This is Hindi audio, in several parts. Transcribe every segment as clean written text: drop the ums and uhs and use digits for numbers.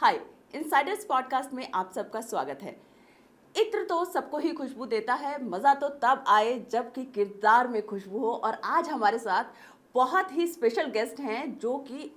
हाय, इनसाइडर्स पॉडकास्ट में आप सबका स्वागत है। इत्र तो सबको ही खुशबू देता है, मज़ा तो तब आए जब कि किरदार में खुशबू हो। और आज हमारे साथ बहुत ही स्पेशल गेस्ट हैं जो कि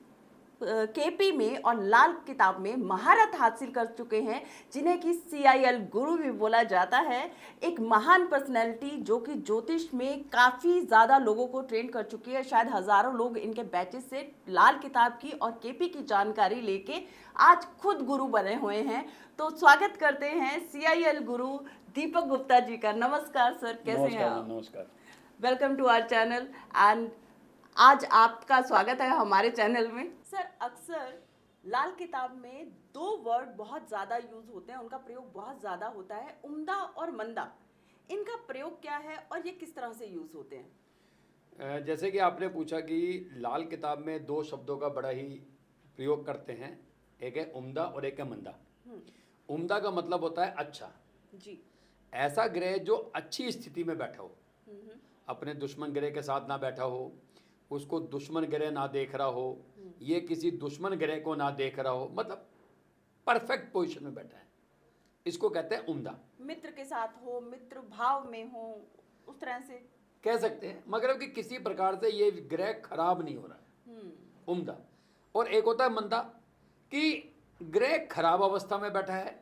केपी में और लाल किताब में महारत हासिल कर चुके हैं, जिन्हें कि CIL गुरु भी बोला जाता है। एक महान पर्सनैलिटी जो कि ज्योतिष में काफ़ी ज़्यादा लोगों को ट्रेन कर चुकी है। शायद हज़ारों लोग इनके बैचेस से लाल किताब की और केपी की जानकारी लेके आज खुद गुरु बने हुए हैं। तो स्वागत करते हैं CIL गुरु दीपक गुप्ता जी का। नमस्कार सर, कैसे हैं आप? नमस्कार। वेलकम टू आवर चैनल एंड आज आपका स्वागत है हमारे चैनल में। सर, अक्सर लाल किताब में दो वर्ड बहुत ज़्यादा यूज होते हैं, उनका प्रयोग बहुत ज़्यादा होता है, उम्दा और मंदा। इनका प्रयोग क्या है और ये किस तरह से यूज होते हैं? जैसे कि आपने पूछा कि लाल किताब में दो शब्दों का बड़ा ही प्रयोग करते हैं, एक है उम्दा और एक है मंदा। उम्दा का मतलब होता है अच्छा जी। ऐसा ग्रह जो अच्छी स्थिति में बैठा हो, अपने दुश्मन ग्रह के साथ ना बैठा हो, उसको दुश्मन ग्रह ना देख रहा हो, ये किसी दुश्मन ग्रह को ना देख रहा हो, मतलब परफेक्ट पोजीशन में बैठा है, इसको कहते हैं उम्दा। मित्र के साथ हो, मित्र भाव में हो, उस तरह से कह सकते हैं, मगर कि किसी प्रकार से ये ग्रह खराब नहीं हो रहा है, उम्दा। और एक होता है मंदा कि ग्रह खराब अवस्था में बैठा है,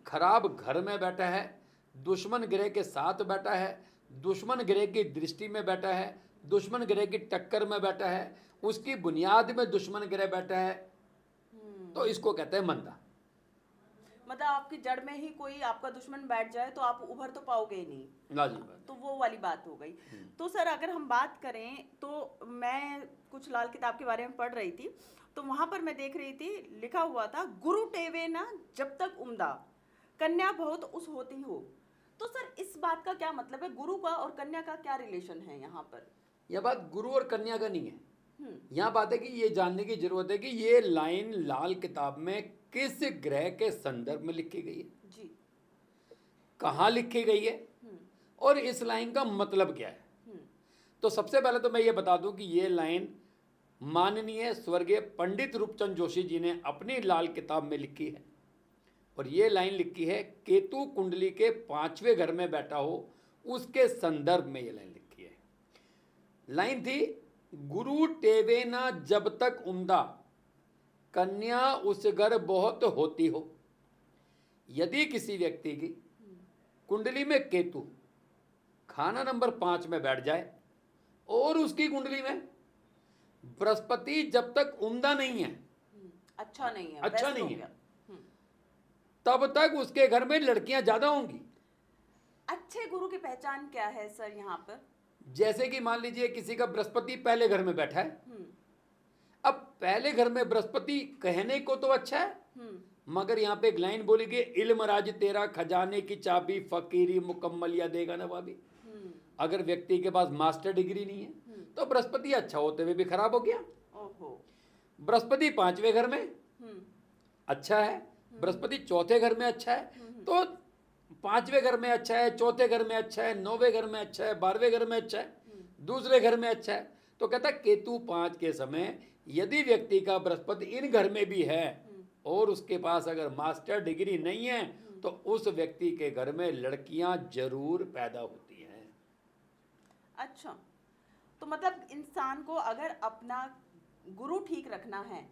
खराब घर में बैठा है, दुश्मन ग्रह के साथ बैठा है, दुश्मन ग्रह की दृष्टि में बैठा है, दुश्मन ग्रह की टक्कर में बैठा है, उसकी बुनियाद में दुश्मन ग्रह बैठा है, तो इसको कहते हैं मंदा। मतलब आपकी जड़ में ही कोई आपका दुश्मन बैठ जाए तो आप उभर तो पाओगे ही नहीं। ना जी। तो वो वाली बात हो गई। तो सर, अगर हम बात करें तो मैं कुछ लाल किताब के बारे में पढ़ रही थी, तो वहां पर मैं देख रही थी, लिखा हुआ था गुरु टेवे ना जब तक उम्दा, कन्या बहुत उस होती हो। तो सर, इस बात का क्या मतलब है? गुरु का और कन्या का क्या रिलेशन है यहाँ पर? यह बात गुरु और कन्या का नहीं है, यहाँ बात है कि ये जानने की जरूरत है कि ये लाइन लाल किताब में किस ग्रह के संदर्भ में लिखी गई है जी। कहाँ लिखी गई है और इस लाइन का मतलब क्या है। तो सबसे पहले तो मैं ये बता दूं कि ये लाइन माननीय स्वर्गीय पंडित रूपचंद जोशी जी ने अपनी लाल किताब में लिखी है, और ये लाइन लिखी है केतु कुंडली के 5वें घर में बैठा हो उसके संदर्भ में ये लाइन लिखी है। लाइन थी, गुरु टेवे ना जब तक उम्दा, कन्या उस घर बहुत होती हो। यदि किसी व्यक्ति की कुंडली में केतु खाना नंबर 5 में बैठ जाए और उसकी कुंडली में बृहस्पति जब तक उम्दा नहीं है, अच्छा नहीं है, अच्छा बेस्ट हो नहीं गया। है, तब तक उसके घर में लड़कियां ज्यादा होंगी। अच्छे गुरु की पहचान क्या है सर यहाँ पर? जैसे कि मान लीजिए किसी का बृहस्पति पहले घर में बैठा है, अब पहले घर में बृहस्पति कहने को तो अच्छा है, मगर यहाँ पे एक लाइन बोली गई, इल्म राज तेरा खजाने की चाबी फकीरी मुकम्मल या देगा नवाबी। अगर व्यक्ति के पास मास्टर डिग्री नहीं है तो बृहस्पति अच्छा होते हुए भी खराब हो गया। बृहस्पति 5वें घर में अच्छा है, बृहस्पति चौथे घर में अच्छा है, तो 5वें घर में अच्छा है, चौथे घर में अच्छा है, 9वें घर में अच्छा है, 12वें घर में अच्छा है, दूसरे घर में अच्छा है। तो कहता है केतु 5 के समय यदि व्यक्ति का बृहस्पति इन घर में भी है और उसके पास अगर मास्टर डिग्री नहीं है तो उस व्यक्ति के घर में लड़कियां जरूर पैदा होती हैं। अच्छा, तो मतलब इंसान को अगर अपना गुरु ठीक रखना है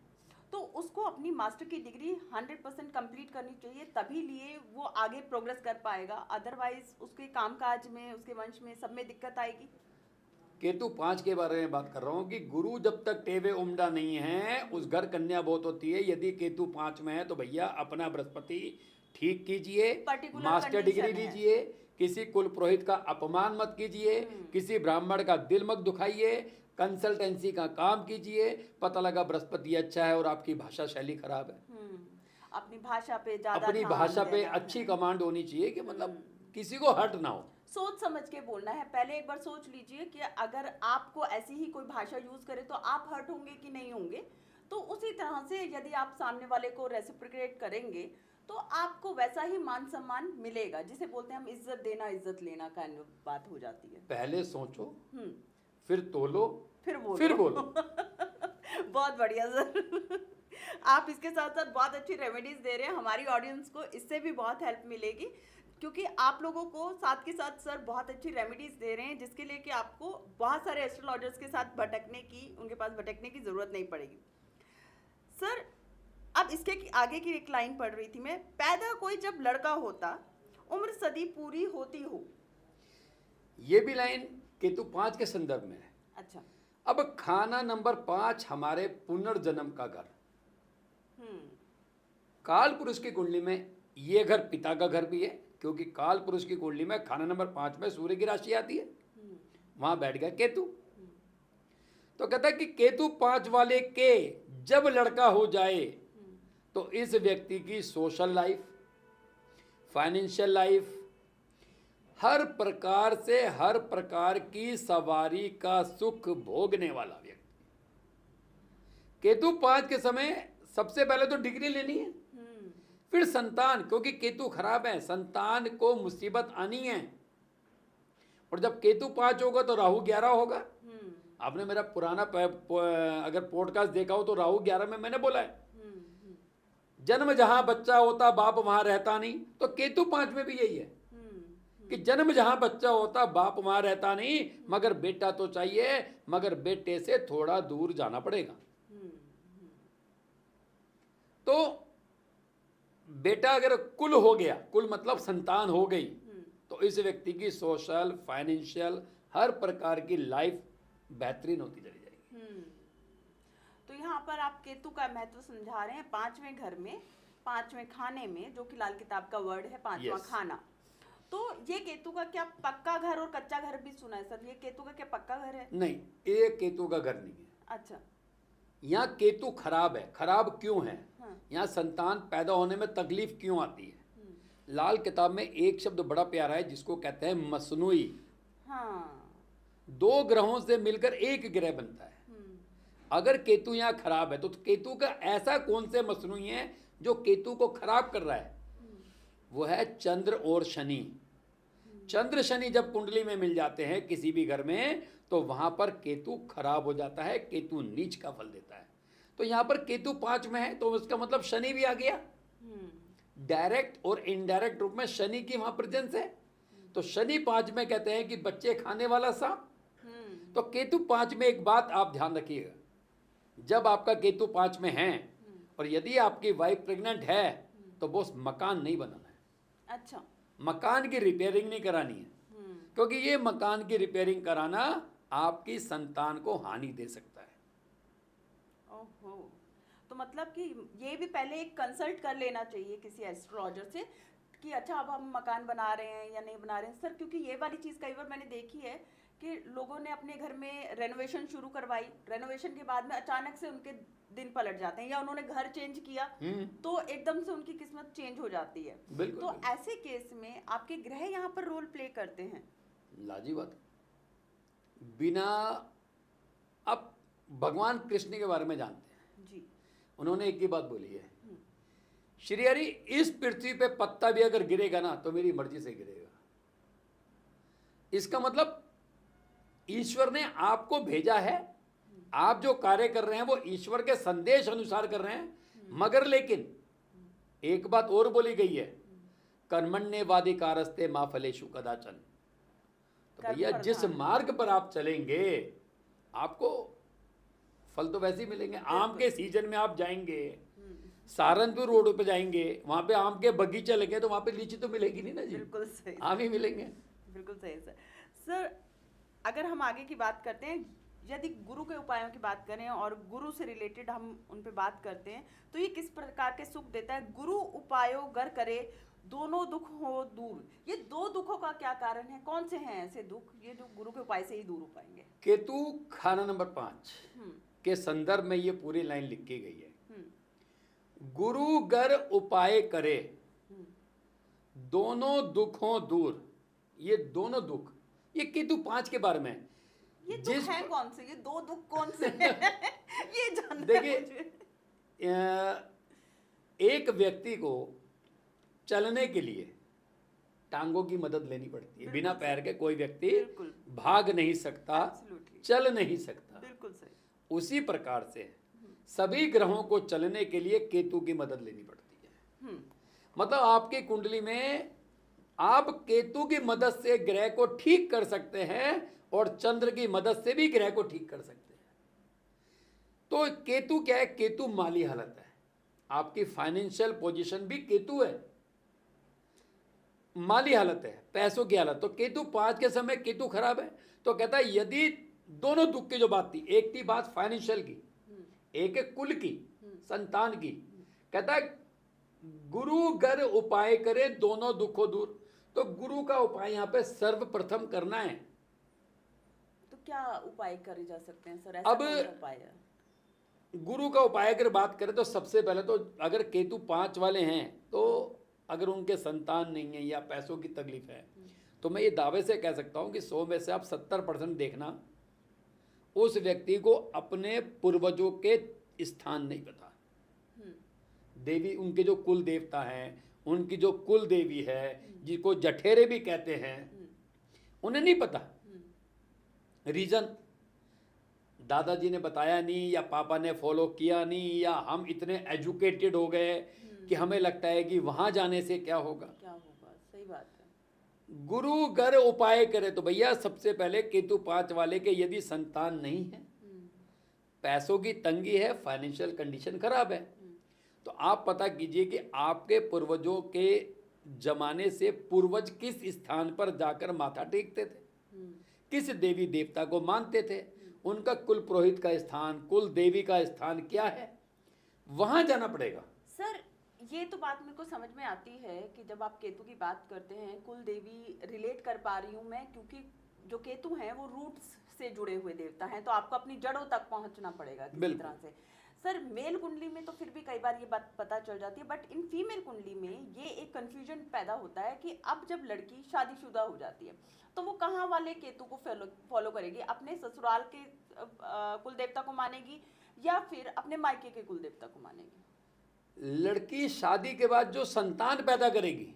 तो उसको अपनी मास्टर की डिग्री 100% कंप्लीट करनी चाहिए, तभी लिए वो आगे प्रोग्रेस कर पाएगा। अदरवाइज उसके कामकाज में, उसके वंश में, सब में दिक्कत आएगी। केतु 5 के बारे में बात कर रहा हूँ कि गुरु जब तक टेवे उम्दा नहीं है उस घर कन्या बहुत होती है। यदि केतु 5 में है तो भैया अपना बृहस्पति ठीक कीजिए, मास्टर डिग्री लीजिए, किसी कुल पुरोहित का अपमान मत कीजिए, किसी ब्राह्मण का दिल मत दुखाइए, कंसल्टेंसी का काम कीजिए। पता लगा बृहस्पति अच्छा है और आपकी भाषा शैली खराब है, अपनी भाषा पे ज्यादा, अपनी भाषा पे अच्छी कमांड होनी चाहिए कि मतलब किसी को हर्ट ना हो। सोच समझ के बोलना है। पहले एक बार सोच लीजिए कि अगर आपको ऐसी ही कोई भाषा यूज करे तो आप हर्ट होंगे कि नहीं होंगे। तो उसी तरह से यदि आप सामने वाले को रेसिप्रोकेट करेंगे तो आपको वैसा ही मान सम्मान मिलेगा, जिसे बोलते हैं हम इज्जत देना इज्जत लेना काइंड ऑफ बात हो जाती है। पहले सोचो, फिर तोलो, फिर बोलो, फिर बोलो। बहुत बढ़िया सर। आप इसके साथ साथ बहुत अच्छी रेमेडीज दे रहे हैं, हमारी ऑडियंस को इससे भी बहुत हेल्प मिलेगी, क्योंकि आप लोगों को साथ के साथ सर बहुत अच्छी रेमेडीज दे रहे हैं, जिसके लिए कि आपको बहुत सारे एस्ट्रोलॉजर्स के साथ उनके पास भटकने की जरूरत नहीं पड़ेगी। सर अब इसके आगे की एक लाइन पढ़ रही थी मैं, पैदा कोई जब लड़का होता, उम्र सदी पूरी होती हो। ये भी लाइन केतु 5 के संदर्भ में है। अच्छा। अब खाना नंबर 5 हमारे पुनर्जन्म का घर। काल पुरुष की कुंडली में ये घर पिता का घर भी है, क्योंकि काल पुरुष की कुंडली में खाना नंबर 5 में सूर्य की राशि आती है, वहां बैठ गया केतु। तो कहता है कि केतु 5 वाले के जब लड़का हो जाए तो इस व्यक्ति की सोशल लाइफ, फाइनेंशियल लाइफ, हर प्रकार की सवारी का सुख भोगने वाला व्यक्ति। केतु 5 के समय सबसे पहले तो डिग्री लेनी है, फिर संतान, क्योंकि केतु खराब है, संतान को मुसीबत आनी है। और जब केतु 5 होगा तो राहु 11 होगा। आपने मेरा पुराना अगर पॉडकास्ट देखा हो तो राहु 11 में मैंने बोला है, जन्म जहां बच्चा होता बाप वहां रहता नहीं। तो केतु 5 में भी यही है कि जन्म जहां बच्चा होता बाप वहां रहता नहीं, मगर बेटा तो चाहिए, मगर बेटे से थोड़ा दूर जाना पड़ेगा। तो बेटा अगर कुल हो गया, कुल मतलब संतान हो गई, तो इस व्यक्ति की सोशल, फाइनेंशियल, हर प्रकार की लाइफ बेहतरीन होती चली जाएगी। तो यहाँ पर आप केतु का महत्व समझा रहे हैं 5वें घर में, 5वें खाने में, जो कि लाल किताब का वर्ड है 5वां खाना। तो ये केतु का क्या पक्का घर और कच्चा घर भी सुना है सर? ये केतु का क्या पक्का घर है? नहीं, ये केतु का घर नहीं है। अच्छा। यहाँ केतु खराब है। खराब क्यों है? यहाँ संतान पैदा होने में तकलीफ क्यों आती है? लाल किताब में एक शब्द बड़ा प्यारा है जिसको कहते हैं मसनूई। दो ग्रहों से मिलकर एक ग्रह बनता है। अगर केतु यहाँ खराब है तो केतु का ऐसा कौन से मसनूई है जो केतु को खराब कर रहा है? वो है चंद्र और शनि। चंद्र शनि जब कुंडली में मिल जाते हैं किसी भी घर में, तो वहां पर केतु खराब हो जाता है, केतु नीच का फल देता है। तो यहाँ पर केतु 5 में है तो उसका मतलब शनि भी आ गया। डायरेक्ट और इनडायरेक्ट रूप में शनि की वहां प्रेजेंस है। तो शनि 5 में कहते हैं कि बच्चे खाने वाला सांप। तो केतु 5 में एक बात आप ध्यान रखिएगा, जब आपका केतु 5 में है और यदि आपकी वाइफ प्रेग्नेंट है तो वो मकान नहीं बनाना है। अच्छा। मकान की रिपेयरिंग नहीं करानी है, क्योंकि ये मकान की रिपेयरिंग कराना आपकी संतान को हानि दे सकता है। ओहो, तो मतलब कि ये भी पहले एक कंसल्ट कर लेना चाहिए किसी एस्ट्रोलॉजर से कि अच्छा अब हम मकान बना रहे हैं या नहीं बना रहे हैं सर। क्योंकि ये वाली चीज़ कई बार मैंने देखी है कि लोगों ने अपने घर में रेनोवेशन शुरू करवाई, रेनोवेशन के बाद में अचानक से उनके दिन पलट जाते हैं, या उन्होंने घर चेंज किया तो एकदम से उनकी किस्मत चेंज हो जाती है। तो ऐसे केस में आपके ग्रह यहाँ पर रोल प्ले करते हैं। लाजीवाब। बिना, अब भगवान कृष्ण के बारे में जानते हैं जी, उन्होंने एक ही बात बोली है, श्री हरि इस पृथ्वी पे पत्ता भी अगर गिरेगा ना तो मेरी मर्जी से गिरेगा। इसका मतलब ईश्वर ने आपको भेजा है, आप जो कार्य कर रहे हैं वो ईश्वर के संदेश अनुसार कर रहे हैं। मगर लेकिन एक बात और बोली गई है, कर्मण्येवाधिकारस्ते मा फलेषु कदाचन। तो भैया जिस मार्ग पर आप चलेंगे आपको फल तो वैसे ही मिलेंगे। आम के सीजन में आप जाएंगे, सहारनपुर रोड पे जाएंगे, वहां पे आम के बगीचे लगे तो वहां पे लीची तो मिलेगी नहीं ना जी। बिल्कुल सही, आम ही मिलेंगे। बिल्कुल सही सर। सर अगर हम आगे की बात करते हैं, यदि गुरु के उपायों की बात करें और गुरु से रिलेटेड हम उन पे बात करते हैं, तो ये किस प्रकार के सुख देता है? गुरु उपायों गर करे दोनों दुख हो दूर, ये दो दुखों का क्या कारण है? कौन से हैं ऐसे दुख ये जो गुरु के उपाय से ही दूर हो पाएंगे? केतु खाना नंबर 5 के संदर्भ में ये पूरी लाइन लिखी गई है, गुरु गर उपाय करे दोनों दुखों दूर। ये दोनों दुख, ये केतु 5 के बारे में है। ये दुख है कौन से? ये दो दुख कौन से हैं? ये जानना देखिए, एक व्यक्ति को चलने के लिए टांगों की मदद लेनी पड़ती है। बिना पैर के कोई व्यक्ति भाग नहीं सकता, चल नहीं सकता। बिल्कुल सही। उसी प्रकार से सभी ग्रहों को चलने के लिए केतु की मदद लेनी पड़ती है। मतलब आपकी कुंडली में आप केतु की मदद से ग्रह को ठीक कर सकते हैं और चंद्र की मदद से भी ग्रह को ठीक कर सकते हैं। तो केतु क्या है? केतु माली हालत है, आपकी फाइनेंशियल पोजीशन भी केतु है, माली हालत है, पैसों की हालत। तो केतु 5 के समय केतु खराब है, तो कहता है यदि दोनों दुख की जो बात थी, एक थी बात फाइनेंशियल की, एक है कुल की, संतान की, कहता है गुरु गर उपाय करे दोनों दुखों दूर। तो गुरु का उपाय यहाँ पे सर्वप्रथम करना है। तो क्या उपाय करे जा सकते हैं सर? ऐसा अब कौन सा उपाय है? गुरु का उपाय अगर बात करें तो सबसे पहले तो अगर केतु 5 वाले हैं, तो अगर उनके संतान नहीं है या पैसों की तकलीफ है, तो मैं ये दावे से कह सकता हूँ कि 100 में से आप 70% देखना उस व्यक्ति को अपने पूर्वजों के स्थान नहीं पता। देवी, उनके जो कुल देवता हैं, उनकी जो कुल देवी है, जिसको जठेरे भी कहते हैं, उन्हें नहीं पता। रीजन दादाजी ने बताया नहीं, या पापा ने फॉलो किया नहीं, या हम इतने एजुकेटेड हो गए कि हमें लगता है कि वहां जाने से क्या होगा। सही बात है। गुरु गर उपाय करे, तो भैया सबसे पहले केतु 5 वाले के यदि संतान नहीं है, पैसों की तंगी है, फाइनेंशियल कंडीशन खराब है, तो आप पता कीजिए कि आपके पूर्वजों के जमाने से पूर्वज किस स्थान पर जाकर माथा टेकते थे, किस देवी देवता को मानते थे, उनका कुल पुरोहित का स्थान, कुल देवी का स्थान क्या है, वहां जाना पड़ेगा। सर ये तो बात मेरे को समझ में आती है कि जब आप केतु की बात करते हैं, कुल देवी रिलेट कर पा रही हूँ मैं, क्योंकि जो केतु हैं वो रूट्स से जुड़े हुए देवता हैं, तो आपको अपनी जड़ों तक पहुंचना पड़ेगा किसी तरह से। सर मेल कुंडली में तो फिर भी कई बार ये बात पता चल जाती है, बट इन फीमेल कुंडली में ये एक कंफ्यूजन पैदा होता है कि अब जब लड़की शादीशुदा हो जाती है तो वो कहाँ वाले केतु को फॉलो करेगी? अपने ससुराल के कुल देवता को मानेगी या फिर अपने मायके के कुल देवता को मानेगी? लड़की शादी के बाद जो संतान पैदा करेगी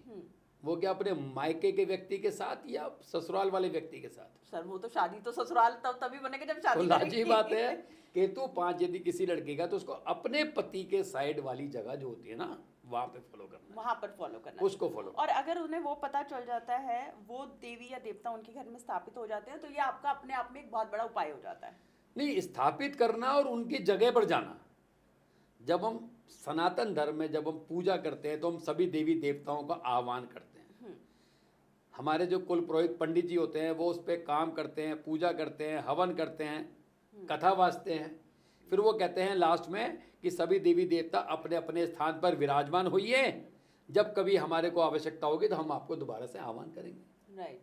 वो क्या अपने मायके के व्यक्ति के साथ या ससुराल वाले व्यक्ति के साथ? सर वो तो शादी तो ससुराल तभी बनेगा जब शादी तो लाजी बात है, केतु 5 यदि किसी लड़के का, तो उसको अपने पति के साइड वाली जगह जो होती है ना, वहां पे फॉलो करना, वहां पर फॉलो करना, उसको फॉलो। और अगर उन्हें वो पता चल जाता है, वो देवी या देवता उनके घर में स्थापित हो जाते हैं, तो ये आपका अपने आप में एक बहुत बड़ा उपाय हो जाता है। नहीं, स्थापित करना और उनकी जगह पर जाना। जब हम सनातन धर्म में जब हम पूजा करते हैं तो हम सभी देवी देवताओं का आह्वान करते हैं। हमारे जो कुल पुरोहित पंडित जी होते हैं वो उस पर काम करते हैं, पूजा करते हैं, हवन करते हैं, कथा वाचते हैं, फिर वो कहते हैं लास्ट में कि सभी देवी देवता अपने अपने स्थान पर विराजमान होइए, जब कभी हमारे को आवश्यकता होगी तो हम आपको दोबारा से आह्वान करेंगे। राइट।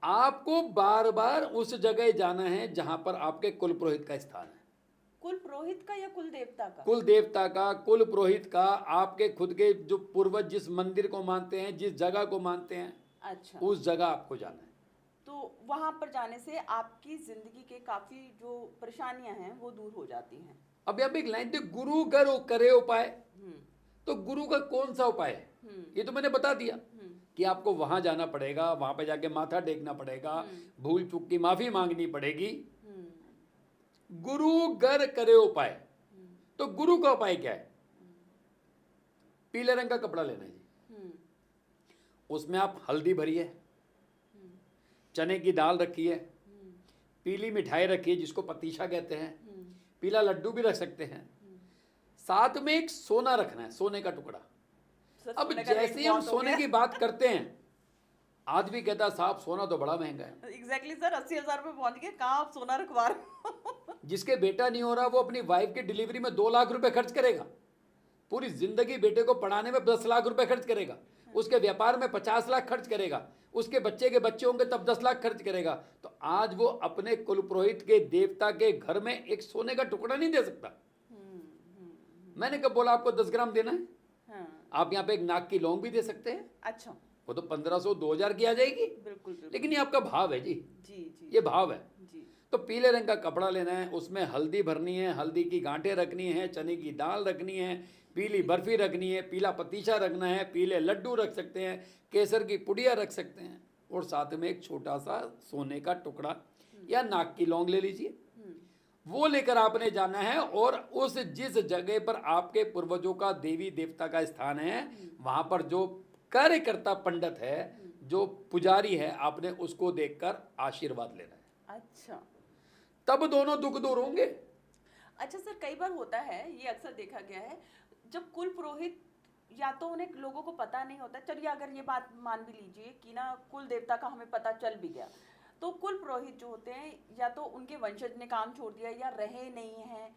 आपको बार बार उस जगह जाना है जहां पर आपके कुल पुरोहित का स्थान है। कुल पुरोहित का या कुल देवता का? कुल देवता का, कुल पुरोहित का, आपके खुद के जो पूर्वज जिस मंदिर को मानते हैं, जिस जगह को मानते हैं, अच्छा, उस जगह आपको जाना है। तो वहां पर जाने से आपकी जिंदगी के काफी जो परेशानियां हैं वो दूर हो जाती हैं। अब यहाँ पे एक लाइन थी, गुरु गर करे उपाय, तो गुरु का कौन सा उपाय है? ये तो मैंने बता दिया कि आपको वहां जाना पड़ेगा, वहां पे जाके माथा टेकना पड़ेगा, भूल चूक की माफी मांगनी पड़ेगी। गुरु गर करे उपाय, तो गुरु का उपाय क्या है? पीले रंग का कपड़ा लेना है जी, उसमें आप हल्दी भरिए, चने की दाल रखिए, पीली मिठाई रखिए जिसको पतीशा कहते हैं, पीला लड्डू भी रख सकते हैं, साथ में एक सोना रखना है, सोने का टुकड़ा। अब जैसे ही हम सोने की बात करते हैं, आदमी कहता साहब सोना तो बड़ा महंगा है। एग्जैक्टली सर, 80,000 रुपए पहुंच गए, कहाँ आप सोना रखवा रहे हो? जिसके बेटा नहीं हो रहा वो अपनी वाइफ की डिलीवरी में 2 लाख रुपए खर्च करेगा, पूरी जिंदगी बेटे को पढ़ाने में 10 लाख रुपए खर्च करेगा, उसके व्यापार में 50 लाख खर्च करेगा, उसके बच्चे के बच्चे होंगे तब 10 लाख खर्च करेगा। तो आज वो अपने कुल पुरोहित के देवता के घर में एक सोने का टुकड़ा नहीं दे सकता। मैंने कब बोला आपको 10 ग्राम देना है? आप यहाँ पे एक नाक की लौंग भी दे सकते हैं। अच्छा, वो तो 1500-2000 की आ जाएगी। बिल्कुल। लेकिन ये आपका भाव है जी, जी। ये भाव है जी। तो पीले रंग का कपड़ा लेना है, उसमें हल्दी भरनी है, हल्दी की गांठें रखनी है, चने की दाल रखनी है, पीली बर्फी रखनी है, पीला पतीशा रखना है, पीले लड्डू रख सकते हैं, केसर की पुड़िया रख सकते हैं, और साथ में एक छोटा सा सोने का टुकड़ा या नाक की लौंग ले लीजिए। वो लेकर आपने जाना है, और उस जिस जगह पर आपके पूर्वजों का देवी देवता का स्थान है, वहां पर जो कार्यकर्ता पंडित है, जो पुजारी है, आपने उसको देखकर आशीर्वाद लेना है। अच्छा तब दोनों दुख दूर होंगे। अच्छा सर, कई बार होता है, ये अक्सर देखा गया है, जब कुल पुरोहित, या तो उन्हें लोगों को पता नहीं होता, चलिए अगर ये बात मान भी लीजिए कि ना कुल देवता का हमें पता चल भी गया, तो कुल पुरोहित जो होते हैं, या तो उनके वंशज ने काम छोड़ दिया या रहे नहीं हैं,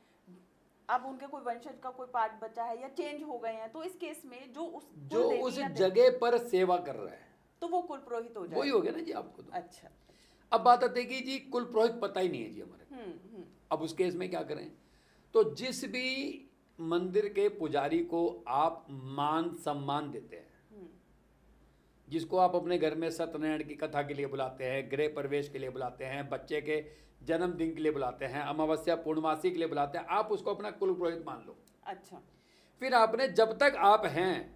अब उनके कोई वंशज का कोई पार्ट बचा है या चेंज हो गए हैं, तो इस केस में जो उस जो कुल देवी उस या जगह पर सेवा कर रहा है, तो वो कुल पुरोहित हो जाए। वही हो गया ना जी आपको तो। अच्छा। अब बात आती है कि जी कुल पुरोहित पता ही नहीं है जी हमारे। अब उस केस में क्या करें? तो जिस भी मंदिर के पुजारी को आप मान सम्मान देते हैं, जिसको आप अपने घर में सत्यनारायण की कथा के लिए बुलाते हैं, गृह प्रवेश के लिए बुलाते हैं, बच्चे के जन्मदिन के लिए बुलाते हैं, अमावस्या पूर्णमासी के लिए बुलाते हैं, आप उसको अपना कुल पुरोहित मान लो। अच्छा। फिर आपने जब तक आप हैं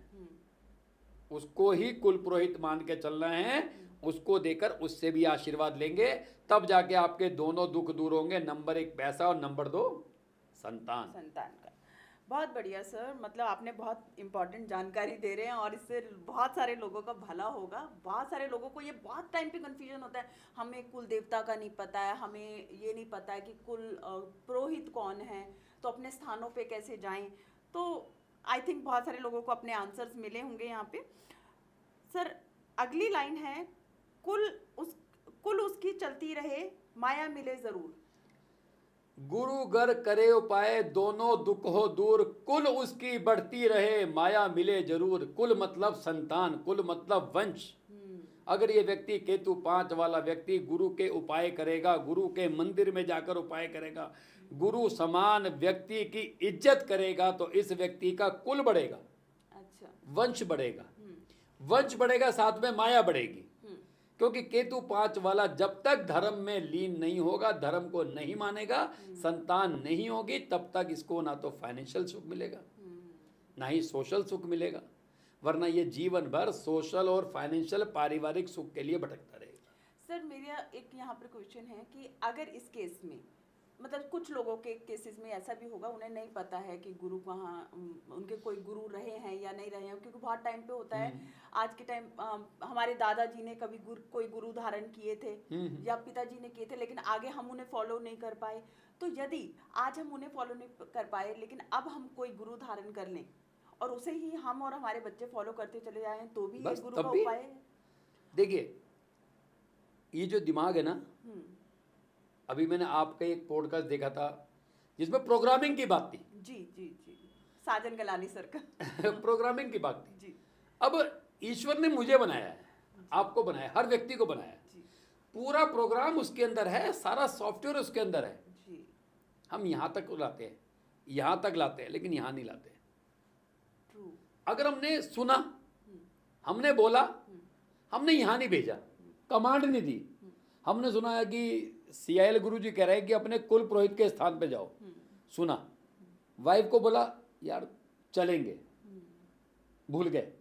उसको ही कुल पुरोहित मान के चलना है, उसको देकर उससे भी आशीर्वाद लेंगे, तब जाके आपके दोनों दुख दूर होंगे। नंबर 1 पैसा और नंबर 2 संतान। संतान का। बहुत बढ़िया सर, मतलब आपने बहुत इंपॉर्टेंट जानकारी दे रहे हैं और इससे बहुत सारे लोगों का भला होगा। बहुत सारे लोगों को ये बहुत टाइम पे कंफ्यूजन होता है, हमें कुल देवता का नहीं पता है, हमें ये नहीं पता है कि कुल पुरोहित कौन है, तो अपने स्थानों पे कैसे जाएं। तो आई थिंक बहुत सारे लोगों को अपने आंसर्स मिले होंगे यहाँ पे। सर अगली लाइन है, कुल उसकी चलती रहे, माया मिले जरूर। गुरु घर करे उपाय, दोनों दुख हो दूर, कुल उसकी बढ़ती रहे, माया मिले जरूर। कुल मतलब संतान, कुल मतलब वंश। अगर ये व्यक्ति केतु 5 वाला व्यक्ति गुरु के उपाय करेगा, गुरु के मंदिर में जाकर उपाय करेगा, गुरु समान व्यक्ति की इज्जत करेगा, तो इस व्यक्ति का कुल बढ़ेगा। अच्छा। वंश बढ़ेगा, वंश बढ़ेगा, साथ में माया बढ़ेगी। क्योंकि केतु 5 वाला जब तक धर्म में लीन नहीं होगा, धर्म को नहीं मानेगा, संतान नहीं होगी, तब तक इसको ना तो फाइनेंशियल सुख मिलेगा, ना ही सोशल सुख मिलेगा, वरना ये जीवन भर सोशल और फाइनेंशियल पारिवारिक सुख के लिए भटकता रहेगा। सर मेरा एक यहाँ पर क्वेश्चन है कि अगर इस केस में, मतलब कुछ लोगों के केसेस में ऐसा भी होगा, उन्हें नहीं पता है कि गुरु कहाँ, उनके कोई गुरु रहे हैं या नहीं रहे हैं, क्योंकि बहुत टाइम पे होता है, आज के टाइम हमारे दादाजी ने कभी कोई गुरु धारण किए थे या पिताजी ने किए थे, लेकिन आगे हम उन्हें फॉलो नहीं कर पाए। तो यदि आज हम उन्हें फॉलो नहीं कर पाए, लेकिन अब हम कोई गुरु धारण कर लें और उसे ही हम और हमारे बच्चे फॉलो करते चले जाएं, तो भी ये गुरु का उपाय है? देखिए, ये जो दिमाग है ना, अभी मैंने आपका एक पॉडकास्ट देखा था जिसमें प्रोग्रामिंग की बात थी। जी जी जी, साजन गलानी सर का प्रोग्रामिंग की बात थी जी। अब ईश्वर ने मुझे बनाया है, आपको बनाया, हर व्यक्ति को बनाया है, पूरा प्रोग्राम उसके अंदर है, सारा सॉफ्टवेयर उसके अंदर है जी। हम यहाँ तक लाते हैं, यहाँ तक लाते हैं, लेकिन यहाँ नहीं लाते। ट्रू। अगर हमने सुना, हमने बोला, हमने यहाँ नहीं भेजा, कमांड नहीं दी, हमने सुना है कि CIL गुरु जी कह रहे हैं कि अपने कुल पुरोहित के स्थान पे जाओ, सुना, वाइफ को बोला यार चलेंगे, भूल गए,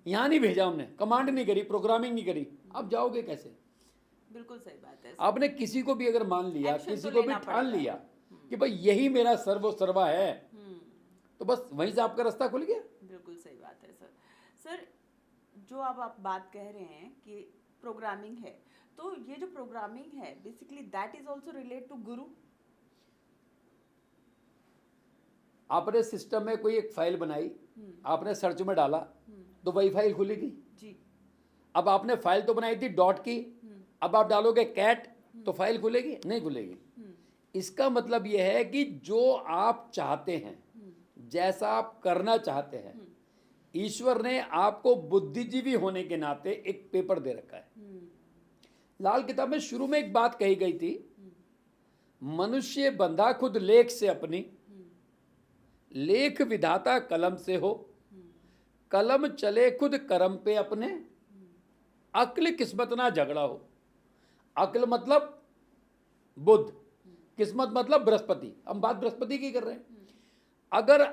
यहाँ नहीं भेजा, हमने कमांड नहीं करी, प्रोग्रामिंग नहीं करी, अब जाओगे कैसे? बिल्कुल सही बात है। आपने किसी को भी अगर मान लिया, Action किसी तो को भी लेना ठान पड़ेगा। लिया कि भाई यही मेरा सर्वो सर्वा है, तो बस वहीं से आपका रास्ता खुल गया। बिल्कुल सही बात है सर। सर जो अब आप बात कह रहे हैं कि प्रोग्रामिंग है, तो ये जो प्रोग्रामिंग है basically that is also relate to guru. आपने सिस्टम में कोई एक फाइल बनाई, आपने सर्च में डाला तो वही फाइल खुलेगी जी। अब आपने फाइल तो बनाई थी डॉट की, अब आप डालोगे कैट तो फाइल खुलेगी? नहीं खुलेगी। इसका मतलब यह है कि जो आप चाहते हैं, जैसा आप करना चाहते हैं, ईश्वर ने आपको बुद्धिजीवी होने के नाते एक पेपर दे रखा है। लाल किताब में शुरू में एक बात कही गई थी, मनुष्य बंधा खुद लेख से अपनी, लेख विधाता कलम से हो, कलम चले खुद कर्म पे अपने, अक्ल किस्मत ना झगड़ा हो। अक्ल मतलब बुद्ध, किस्मत मतलब बृहस्पति। हम बात बृहस्पति की कर रहे हैं। अगर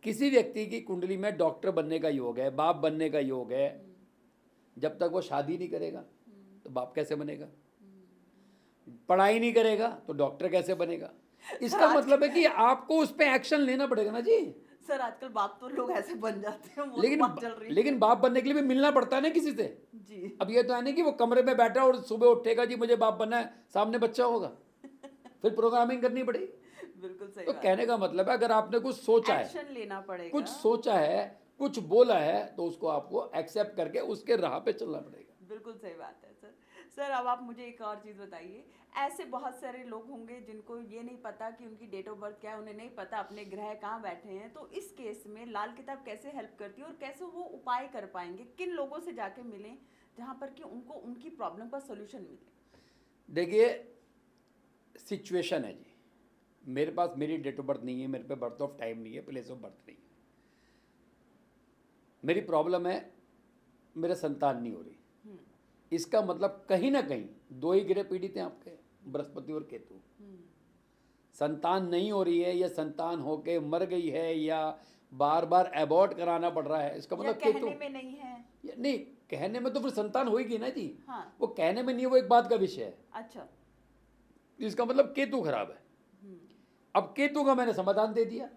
किसी व्यक्ति की कुंडली में डॉक्टर बनने का योग है, बाप बनने का योग है, जब तक वो शादी नहीं करेगा तो बाप कैसे बनेगा? पढ़ाई नहीं करेगा तो डॉक्टर कैसे बनेगा? इसका मतलब है कि आपको उस पे एक्शन लेना पड़ेगा ना जी। सर आजकल बाप तो लोग ऐसे बन जाते हैं, वो लेकिन तो बात चल रही है। लेकिन बाप बनने के लिए भी मिलना पड़ता है ना किसी से। जी अब ये तो है नहीं कि वो कमरे में बैठा और सुबह उठेगा जी मुझे बाप बनना है, सामने बच्चा होगा, फिर प्रोग्रामिंग करनी पड़ेगी। बिल्कुल सही तो बात। कहने का मतलब है अगर आपने कुछ सोचा है, एक्शन लेना पड़ेगा। कुछ सोचा है, कुछ बोला है, तो उसको आपको एक्सेप्ट करके उसके राह पे चलना पड़ेगा। बिल्कुल सही बात है सर। सर अब आप मुझे एक और चीज़ बताइए, ऐसे बहुत सारे लोग होंगे जिनको ये नहीं पता कि उनकी डेट ऑफ बर्थ क्या है, उन्हें नहीं पता अपने ग्रह कहाँ बैठे हैं, तो इस केस में लाल किताब कैसे हेल्प करती है और कैसे वो उपाय कर पाएंगे, किन लोगों से जाके मिलें जहाँ पर कि उनको उनकी प्रॉब्लम का सोल्यूशन मिले? देखिए सिचुएशन है जी, मेरे पास मेरी डेट ऑफ बर्थ नहीं है, मेरे पे बर्थ ऑफ टाइम नहीं है, प्लेस ऑफ बर्थ नहीं है। मेरी प्रॉब्लम है मेरे संतान नहीं हो रही। इसका मतलब कहीं ना कहीं दो ही ग्रह पीड़ित हैं आपके, बृहस्पति और केतु। संतान नहीं हो रही है या संतान होके मर गई है या बार बार एबॉर्ट कराना पड़ रहा है, इसका या मतलब कहने केतु में नहीं है। नहीं, कहने में तो फिर संतान होगी ना जी। हाँ। वो कहने में नहीं है, वो एक बात का विषय है। अच्छा। इसका मतलब केतु खराब है। अब केतु का मैंने समाधान दे दिया।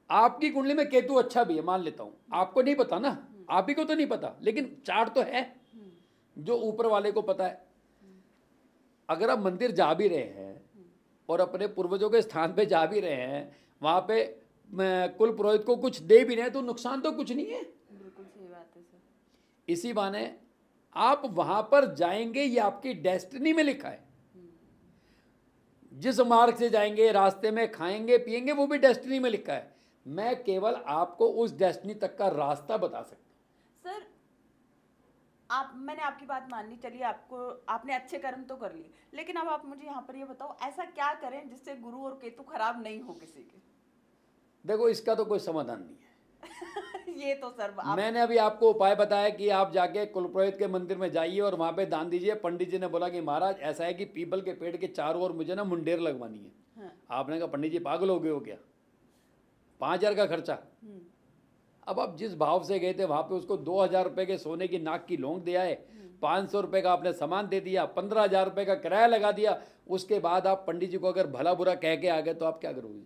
आपकी कुंडली में केतु अच्छा भी है, मान लेता हूं, आपको नहीं पता ना, आप ही को तो नहीं पता, लेकिन चार्ट तो है जो ऊपर वाले को पता है। अगर आप मंदिर जा भी रहे हैं और अपने पूर्वजों के स्थान पे जा भी रहे हैं, वहां पे कुल पुरोहित को कुछ दे भी रहे हैं, तो नुकसान तो कुछ नहीं है। बिल्कुल सही बात है सर। इसी बहाने आप वहां पर जाएंगे, ये आपकी डेस्टिनी में लिखा है। जिस मार्ग से जाएंगे, रास्ते में खाएंगे पिएंगे, वो भी डेस्टिनी में लिखा है। मैं केवल आपको उस डेस्टिनी तक का रास्ता बता सकता हूं। सर मैंने आपकी बात मान ली, चलिए आपने अच्छे कर्म तो कर लिए, लेकिन अब आप मुझे यहाँ पर ये बताओ ऐसा क्या करें जिससे गुरु और केतु खराब नहीं हो किसी के? देखो इसका तो कोई समाधान नहीं है। ये तो सर मैंने अभी आपको उपाय बताया कि आप जाके कुलपुरोहित के मंदिर में जाइए और वहां पे दान दीजिए। पंडित जी ने बोला कि महाराज ऐसा है कि पीपल के पेड़ के चारों ओर मुझे ना मुंडेर लगवानी है। हाँ। आपने कहा पंडित जी पागल हो गए हो क्या, 5,000 का खर्चा। अब आप जिस भाव से गए थे वहां पे उसको 2,000 रुपए के सोने की नाक की लौंग दिया है, 500 रुपए का आपने सामान दे दिया, 15,000 रुपए का किराया लगा दिया। उसके बाद आप पंडित जी को अगर भला बुरा कह के आ गए तो आप क्या करोगे?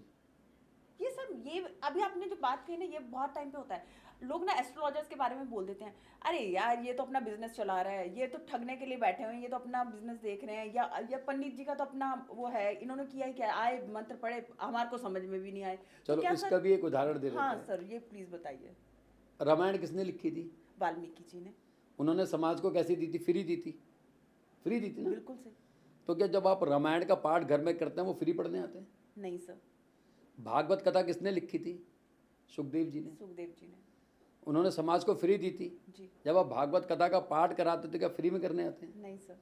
ये सर, ये अभी आपने जो बात कही ना, ये बहुत टाइम पे होता है। लोग ना एस्ट्रोलॉजर्स के बारे में बोल देते हैं, अरे यार ये तो अपना बिजनेस चला रहा है, ये तो ठगने के लिए बैठे हुए हैं, ये तो अपना बिजनेस देख रहे हैं, या पंडित जी का तो अपना वो है, इन्होंने किया ही क्या, आए मंत्र पढ़े, हमारे को समझ में भी नहीं आए। चलो क्या इसका भी एक उदाहरण दे देते हाँ हैं। सर, ये प्लीज बताइए। रामायण किसने लिखी थी? वाल्मीकि जी ने। उन्होंने समाज को कैसी दी थी? फ्री दी थी, फ्री दी थी ना। बिल्कुल सही। तो क्या जब आप रामायण का पाठ घर में करते हैं वो फ्री पढ़ने आते हैं? नहीं सर। भागवत कथा किसने लिखी थी? सुखदेव जी ने। सुखदेव जी ने। उन्होंने समाज को फ्री दी थी। जी। जब आप भागवत कथा का पाठ कराते थे क्या फ्री में करने आते हैं? नहीं सर।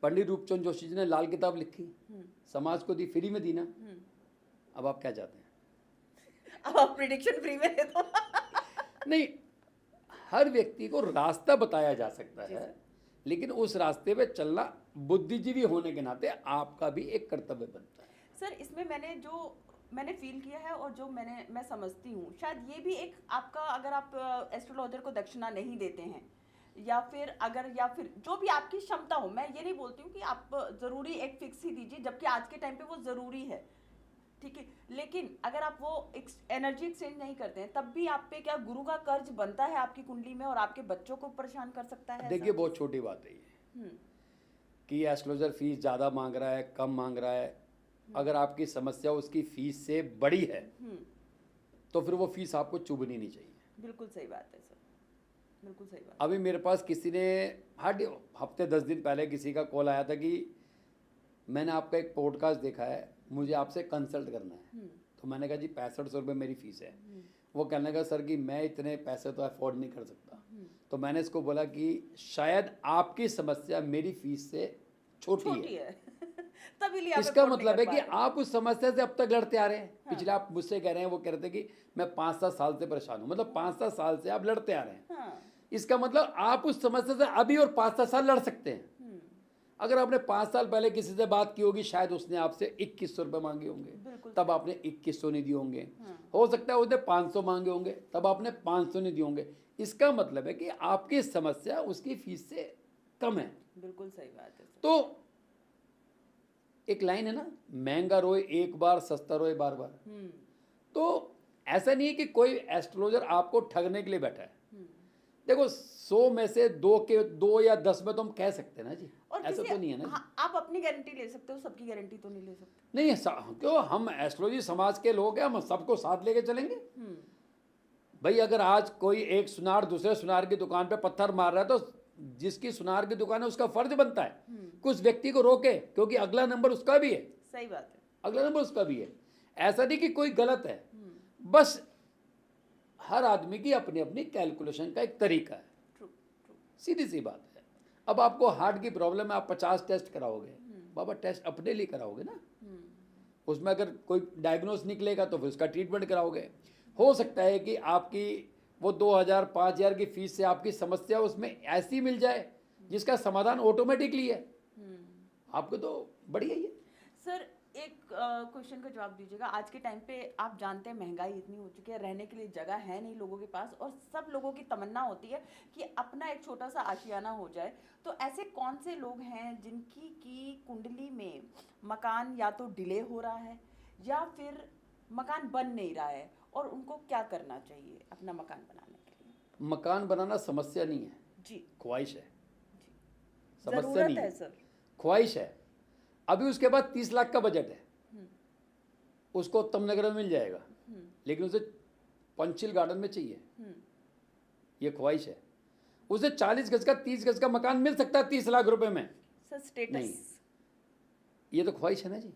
पंडित रूपचंद जोशी जी ने लाल किताब लिखी, समाज को दी, फ्री में दी ना। अब आप क्या चाहते हैं? अब आप प्रिडिक्शन फ्री में दे दो। नहीं, हर व्यक्ति को रास्ता बताया जा सकता है, लेकिन उस रास्ते पे चलना बुद्धिजीवी होने के नाते आपका भी एक कर्तव्य बनता है। सर इसमें मैंने फील किया है और जो मैं समझती हूँ, शायद ये भी एक आपका, अगर आप एस्ट्रोलॉजर को दक्षिणा नहीं देते हैं या फिर जो भी आपकी क्षमता हो, मैं ये नहीं बोलती हूँ कि आप ज़रूरी एक फिक्स ही दीजिए, जबकि आज के टाइम पे वो ज़रूरी है, ठीक है, लेकिन अगर आप वो एनर्जी एक्सचेंज नहीं करते हैं तब भी आप पे क्या गुरु का कर्ज बनता है आपकी कुंडली में और आपके बच्चों को परेशान कर सकता है? देखिए बहुत छोटी बात है ये कि एस्ट्रोलॉजर फीस ज़्यादा मांग रहा है, कम मांग रहा है। अगर आपकी समस्या उसकी फीस से बड़ी है तो फिर वो फीस आपको चुभनी नहीं चाहिए। बिल्कुल सही बात है सर, बिल्कुल सही बात। अभी मेरे पास किसी ने हफ्ते 10 दिन पहले किसी का कॉल आया था कि मैंने आपका एक पॉडकास्ट देखा है, मुझे आपसे कंसल्ट करना है। तो मैंने कहा जी 6500 रुपये मेरी फीस है। वो कहने लगा सर कि मैं इतने पैसे तो अफोर्ड नहीं कर सकता। तो मैंने इसको बोला कि शायद आपकी समस्या मेरी फीस से छोटी है। तभी इसका मतलब है कि आप उस समस्या से अब तक लड़ते आ रहे हैं। पिछले आप मुझसे कह रहे हैं, वो कह रहे थे कि मैं 5-7 साल से परेशान हूँ, मतलब 5-7 साल से आप लड़ते आ रहे हैं। इसका मतलब आप उस समस्या से अभी और 5-7 साल लड़ सकते हैं। अगर आपने 5 साल पहले किसी से बात की होगी, शायद उसने आपसे 2100 रुपये मांगे होंगे, तब आपने 2100 नहीं दिए होंगे। हो सकता है उसने 500 मांगे होंगे, तब आपने 500 नहीं दिए होंगे। इसका मतलब है कि आपकी समस्या उसकी फीस से कम है। बिल्कुल सही बात है। तो एक लाइन है ना, महंगा रोए एक बार, सस्ता रोए बार बार। तो ऐसा नहीं है कि कोई एस्ट्रोलॉजर आपको ठगने के लिए बैठा है। देखो 100 में से 2 या 10 में तो हम कह सकते हैं ना जी, और ऐसा किसी तो नहीं है ना जी। हाँ, आप अपनी गारंटी ले सकते हो, सबकी गारंटी तो नहीं ले सकते। नहीं क्यों, हम एस्ट्रोलॉजी समाज के लोग हैं, हम सबको साथ लेके चलेंगे। भाई अगर आज कोई एक सुनार दूसरे सुनार की दुकान पे पत्थर मार रहा है तो जिसकी सुनार की दुकान है उसका फर्ज बनता है कि उस व्यक्ति को रोके, क्योंकि अगला नंबर उसका भी है। सही बात है। अगला नंबर उसका भी है। ऐसा नहीं कि कोई गलत है, बस हर आदमी की अपनी अपनी कैलकुलेशन का एक तरीका है। ट्रू। सीधी सी बात है। अब आपको हार्ट की प्रॉब्लम है, आप 50 टेस्ट कराओगे, बाबा टेस्ट अपने लिए कराओगे ना, उसमें अगर कोई डायग्नोस निकलेगा तो फिर उसका ट्रीटमेंट कराओगे। हो सकता है कि आपकी वो 2000 5000 की फीस से आपकी समस्या उसमें ऐसी मिल जाए जिसका समाधान ऑटोमेटिकली है। आपको तो बढ़िया ही है। सर एक क्वेश्चन का जवाब दीजिएगा। आज के टाइम पे आप जानते हैं महंगाई इतनी हो चुकी है, रहने के लिए जगह है नहीं लोगों के पास, और सब लोगों की तमन्ना होती है कि अपना एक छोटा सा आशियाना हो जाए। तो ऐसे कौन से लोग हैं जिनकी की कुंडली में मकान या तो डिले हो रहा है या फिर मकान बन नहीं रहा है, और उनको क्या करना चाहिए अपना मकान बनाने के लिए? मकान बनाना समस्या नहीं है जी, ख्वाहिश है। जी, समस्या जरूरत नहीं है है, सर। ख्वाहिश है। अभी उसके बाद 30 लाख का बजट है, उसको उत्तम नगर में मिल जाएगा, लेकिन उसे पंचिल गार्डन में चाहिए, ये ख्वाहिश है। उसे 40 गज का 30 गज का मकान मिल सकता है 30 लाख रुपए में, सर स्टेटस नहीं, ये तो ख्वाहिश है ना जी।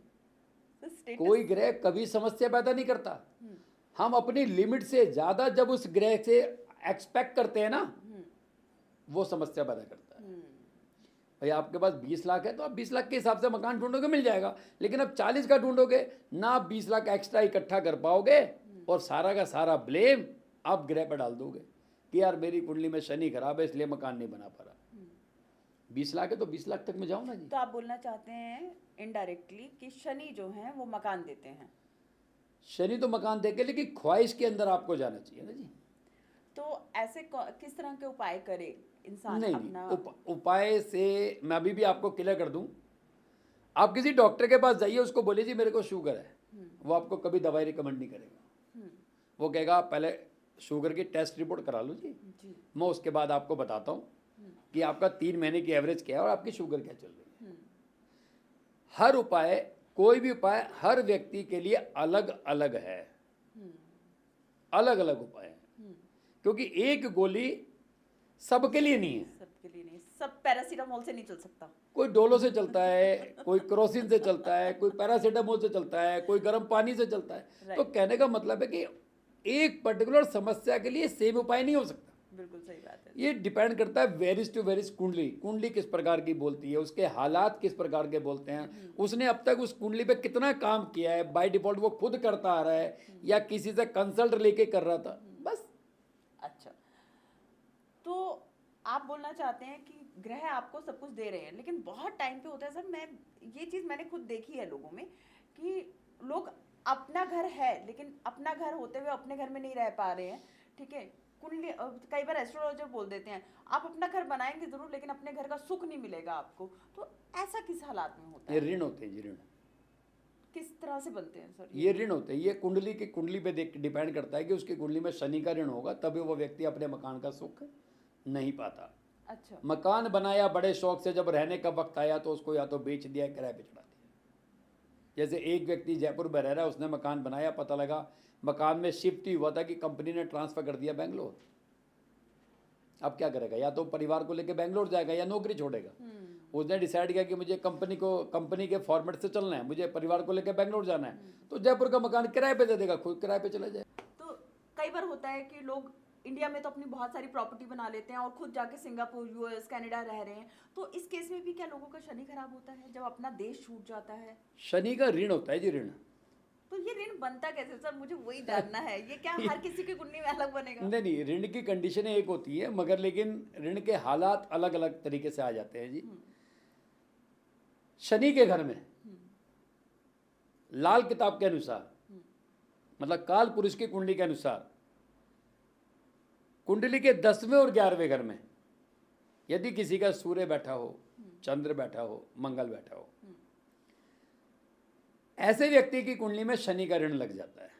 स्टेटस कोई ग्रह कभी समस्या पैदा नहीं करता। हम अपनी लिमिट से ज्यादा जब उस ग्रह से एक्सपेक्ट करते हैं ना, वो समस्या पैदा करता है। भाई आपके पास 20 लाख है तो आप 20 लाख के हिसाब से मकान ढूंढोगे, मिल जाएगा, लेकिन अब 40 का ढूंढोगे ना, आप 20 लाख एक्स्ट्रा इकट्ठा कर पाओगे, और सारा का सारा ब्लेम आप ग्रह पर डाल दोगे कि यार मेरी कुंडली में शनि खराब है इसलिए मकान नहीं बना पा रहा। 20 लाख है तो 20 लाख तक में जाओ ना जी। तो आप बोलना चाहते हैं इनडायरेक्टली कि शनि जो है वो मकान देते हैं। शनि तो मकान देके, लेकिन ख्वाहिश के अंदर आपको जाना चाहिए ना जी। तो ऐसे किस तरह के उपाय करे इंसान नहीं अपना? नहीं, उपाय से मैं अभी भी आपको क्लियर कर दूं। आप किसी डॉक्टर के पास जाइए, उसको बोलिए जी मेरे को शुगर है, वो आपको कभी दवाई रिकमेंड नहीं करेगा। वो कहेगा आप पहले शुगर की टेस्ट रिपोर्ट करा लो जी, मैं उसके बाद आपको बताता हूँ कि आपका 3 महीने की एवरेज क्या है और आपकी शुगर क्या चल रही है। हर उपाय, कोई भी उपाय हर व्यक्ति के लिए अलग अलग है, अलग अलग उपाय है, क्योंकि एक गोली सबके लिए नहीं है। सबके लिए नहीं, सब पैरासीटामोल से नहीं चल सकता। कोई डोलो से चलता है, कोई क्रोसिन से चलता है, कोई पैरासीटामोल से चलता है, कोई गर्म पानी से चलता है। तो कहने का मतलब है कि एक पर्टिकुलर समस्या के लिए सेम उपाय नहीं हो सकता। बिल्कुल सही बात है। ये डिपेंड करता है वेरिस टू वेरिस कुंडली, कुंडली किस प्रकार की बोलती है, उसके हालात किस प्रकार के बोलते हैं, उसने अब तक उस कुंडली पे कितना काम किया है, बाय डिफॉल्ट वो खुद करता आ रहा है या किसी से कंसल्ट लेके कर रहा था, बस। अच्छा, तो आप बोलना चाहते हैं कि ग्रह आपको सब कुछ दे रहे हैं, लेकिन बहुत टाइम पे होता है सर, मैं ये चीज़ मैंने खुद देखी है लोगों में कि लोग अपना घर है लेकिन अपना घर होते हुए अपने घर में नहीं रह पा रहे हैं। ठीक है, कुंडली कई बार एस्ट्रोलॉजर बोल देते हैं आप अपना घर बनाएंगे जरूर लेकिन अपने घर का सुख नहीं मिलेगा आपको। तो ऐसा किस हालात में होता ये है? ऋण होते हैं जी, ऋण किस तरह से बनते हैं सर? ये ऋण होते हैं। ये कुंडली की कुंडली पे देख डिपेंड करता है कि उसकी कुंडली में शनि का ऋण होगा तभी वो व्यक्ति अपने मकान का सुख नहीं पाता। अच्छा, मकान बनाया बड़े शौक से, जब रहने का वक्त आया तो उसको या तो बेच दिया, किराए पे चढ़ा दिया। जैसे एक व्यक्ति जयपुर में रह रहा है, उसने मकान बनाया, पता लगा मकान में शिफ्ट ही हुआ था कि कंपनी ने ट्रांसफर कर दिया बेंगलोर। अब क्या करेगा, या तो परिवार को लेकर बेंगलोर जाएगा या नौकरी छोड़ेगा। उसने डिसाइड किया कि मुझे कंपनी के फॉर्मेट से चलना है, मुझे परिवार को लेकर बेंगलोर जाना है, तो जयपुर का मकान किराए पे दे देगा, खुद किराए पे चला जाए। तो कई बार होता है कि लोग इंडिया में तो अपनी बहुत सारी प्रॉपर्टी बना लेते हैं और खुद जाके सिंगापुर, यूएस, कनाडा रह रहे हैं। तो इस केस में भी क्या लोगों का शनि खराब होता है जब अपना देश छूट जाता है? शनि का ऋण होता है जी, ऋण। तो ये ऋण बनता कैसे सर, मुझे वही जानना है। ये क्या हर किसी की कुंडली में अलग बनेगा? नहीं नहीं, ऋण की कंडीशनें एक होती है, मगर लेकिन ऋण के हालात अलग अलग तरीके से आ जाते हैं जी। शनि के घर में लाल किताब के अनुसार, मतलब काल पुरुष की कुंडली के अनुसार, कुंडली के 10वें और 11वें घर में यदि किसी का सूर्य बैठा हो, चंद्र बैठा हो, मंगल बैठा हो, ऐसे व्यक्ति की कुंडली में शनि का ऋण लग जाता है।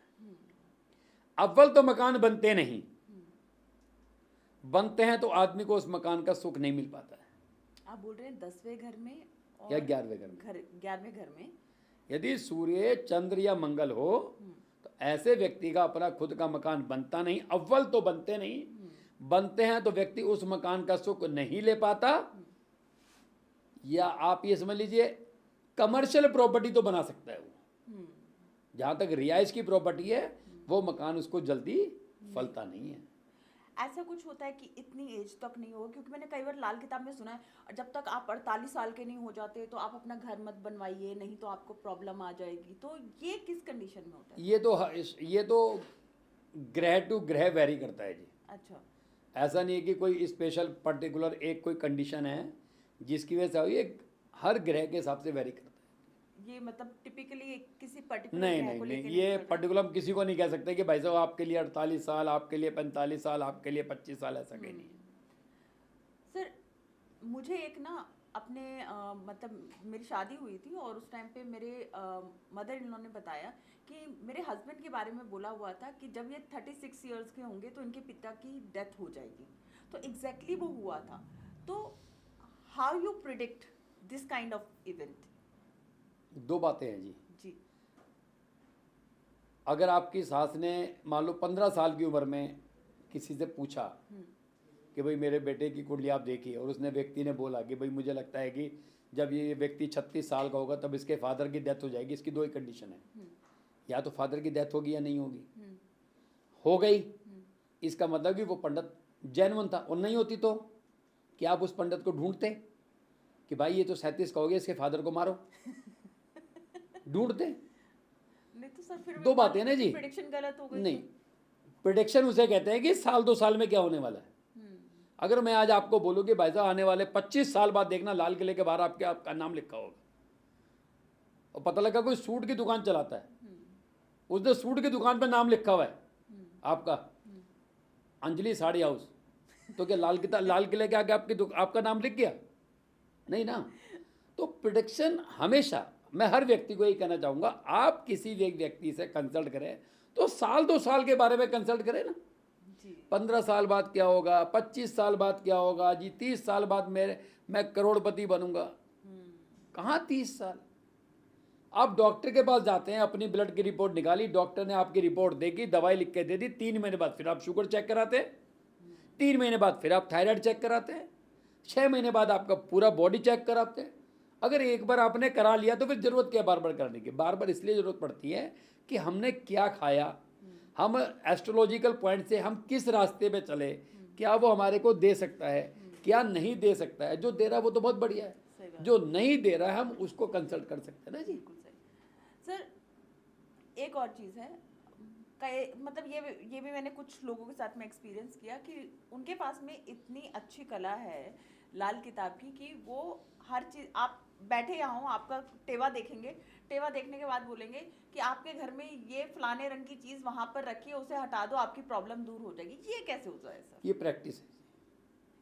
अव्वल तो मकान बनते नहीं, बनते हैं तो आदमी को उस मकान का सुख नहीं मिल पाता है। आप बोल रहे हैं 10वें घर में या 11वें घर में, 11वें घर में यदि सूर्य चंद्र या मंगल हो तो ऐसे व्यक्ति का अपना खुद का मकान बनता नहीं। अव्वल तो बनते नहीं, बनते हैं तो व्यक्ति उस मकान का सुख नहीं ले पाता। या आप ये समझ लीजिए कमर्शियल प्रॉपर्टी तो बना सकता है वो, जहाँ तक रिहाइश की प्रॉपर्टी है वो मकान उसको जल्दी फलता नहीं है। ऐसा कुछ होता है कि इतनी एज तक नहीं हो, क्योंकि मैंने कई बार लाल किताब में सुना है जब तक आप 48 साल के नहीं हो जाते तो आप अपना घर मत बनवाइए, नहीं तो आपको प्रॉब्लम आ जाएगी। तो ये किस कंडीशन में होता है? ये तो ग्रह टू ग्रह वेरी करता है जी। अच्छा, ऐसा नहीं है कि कोई स्पेशल पर्टिकुलर एक कोई कंडीशन है जिसकी वजह से हो, ये हर ग्रह के हिसाब से वेरी करता है। ये मतलब टिपिकली किसी पर्टिकुलर नहीं नहीं नहीं, ये पर्टिकुलर किसी को नहीं कह सकते कि भाई साहब आपके लिए 48 साल, आपके लिए 45 साल, आपके लिए 25 साल, ऐसा कहीं नहीं है। सर मुझे एक ना अपने मतलब मेरी शादी हुई थी और उस टाइम पे मेरे मदर इन लॉ ने बताया कि मेरे हस्बैंड के बारे में बोला हुआ था कि जब ये 36 इयर्स के होंगे तो इनके पिता की डेथ हो जाएगी। तो एग्जैक्टली वो हुआ था। तो how you predict this kind of event? दो बातें हैं जी। जी। अगर आपकी सास ने मान लो 15 साल की उम्र में किसी से पूछा कि भाई मेरे बेटे की कुंडली आप देखिए, और उसने व्यक्ति ने बोला कि भाई मुझे लगता है कि जब ये व्यक्ति 36 साल का होगा तब इसके फादर की डेथ हो जाएगी, इसकी दो ही कंडीशन है, या तो फादर की डेथ होगी या नहीं होगी। हो गई, इसका मतलब कि वो पंडित जेन्युइन था, और नहीं होती तो कि आप उस पंडित को ढूंढते कि भाई ये तो 37 का हो गया, इसके फादर को मारो, ढूंढते। नहीं तो सर फिर दो बातें हैं ना जी। प्रेडिक्शन गलत हो गई। नहीं, प्रेडिक्शन उसे कहते हैं कि साल 2 साल में क्या होने वाला है। अगर मैं आज आपको बोलूं कि भाई साहब आने वाले 25 साल बाद देखना लाल किले के बाहर आपका नाम लिखा होगा, और पता लगा कोई सूट की दुकान चलाता है, उसने सूट की दुकान पर नाम लिखा हुआ है आपका अंजलि साड़ी हाउस, तो क्या लाल किले के आगे आपका नाम लिख गया? नहीं ना। तो प्रेडिक्शन हमेशा, मैं हर व्यक्ति को यही कहना चाहूँगा, आप किसी व्यक्ति से कंसल्ट करें तो साल 2 साल के बारे में कंसल्ट करें ना। 15 साल बाद क्या होगा, 25 साल बाद क्या होगा जी, 30 साल बाद मैं करोड़पति बनूंगा। कहाँ 30 साल? आप डॉक्टर के पास जाते हैं, अपनी ब्लड की रिपोर्ट निकाली, डॉक्टर ने आपकी रिपोर्ट देखी, दवाई लिख के दे दी, 3 महीने बाद फिर आप शुगर चेक कराते हैं, 3 महीने बाद फिर आप थायराइड चेक कराते हैं, 6 महीने बाद आपका पूरा बॉडी चेक कराते हैं। अगर एक बार आपने करा लिया तो फिर जरूरत क्या बार बार कराने की? बार बार इसलिए जरूरत पड़ती है कि हमने क्या खाया, हम एस्ट्रोलॉजिकल पॉइंट से हम किस रास्ते पे चले, क्या वो हमारे को दे सकता है, क्या नहीं दे सकता है। जो दे रहा है वो तो बहुत बढ़िया है, जो नहीं दे रहा है हम उसको कंसल्ट कर सकते हैं ना जी। बिल्कुल सही। सर एक और चीज़ है, मतलब ये भी मैंने कुछ लोगों के साथ में एक्सपीरियंस किया कि उनके पास में इतनी अच्छी कला है लाल किताब की कि वो हर चीज़, आप बैठे यहाँ हो, आपका टेवा देखेंगे, टेवा देखने के बाद बोलेंगे कि आपके घर में ये फलाने रंग की चीज़ वहाँ पर रखी है, उसे हटा दो, आपकी प्रॉब्लम दूर हो जाएगी। ये कैसे होता है सर? ये प्रैक्टिस है।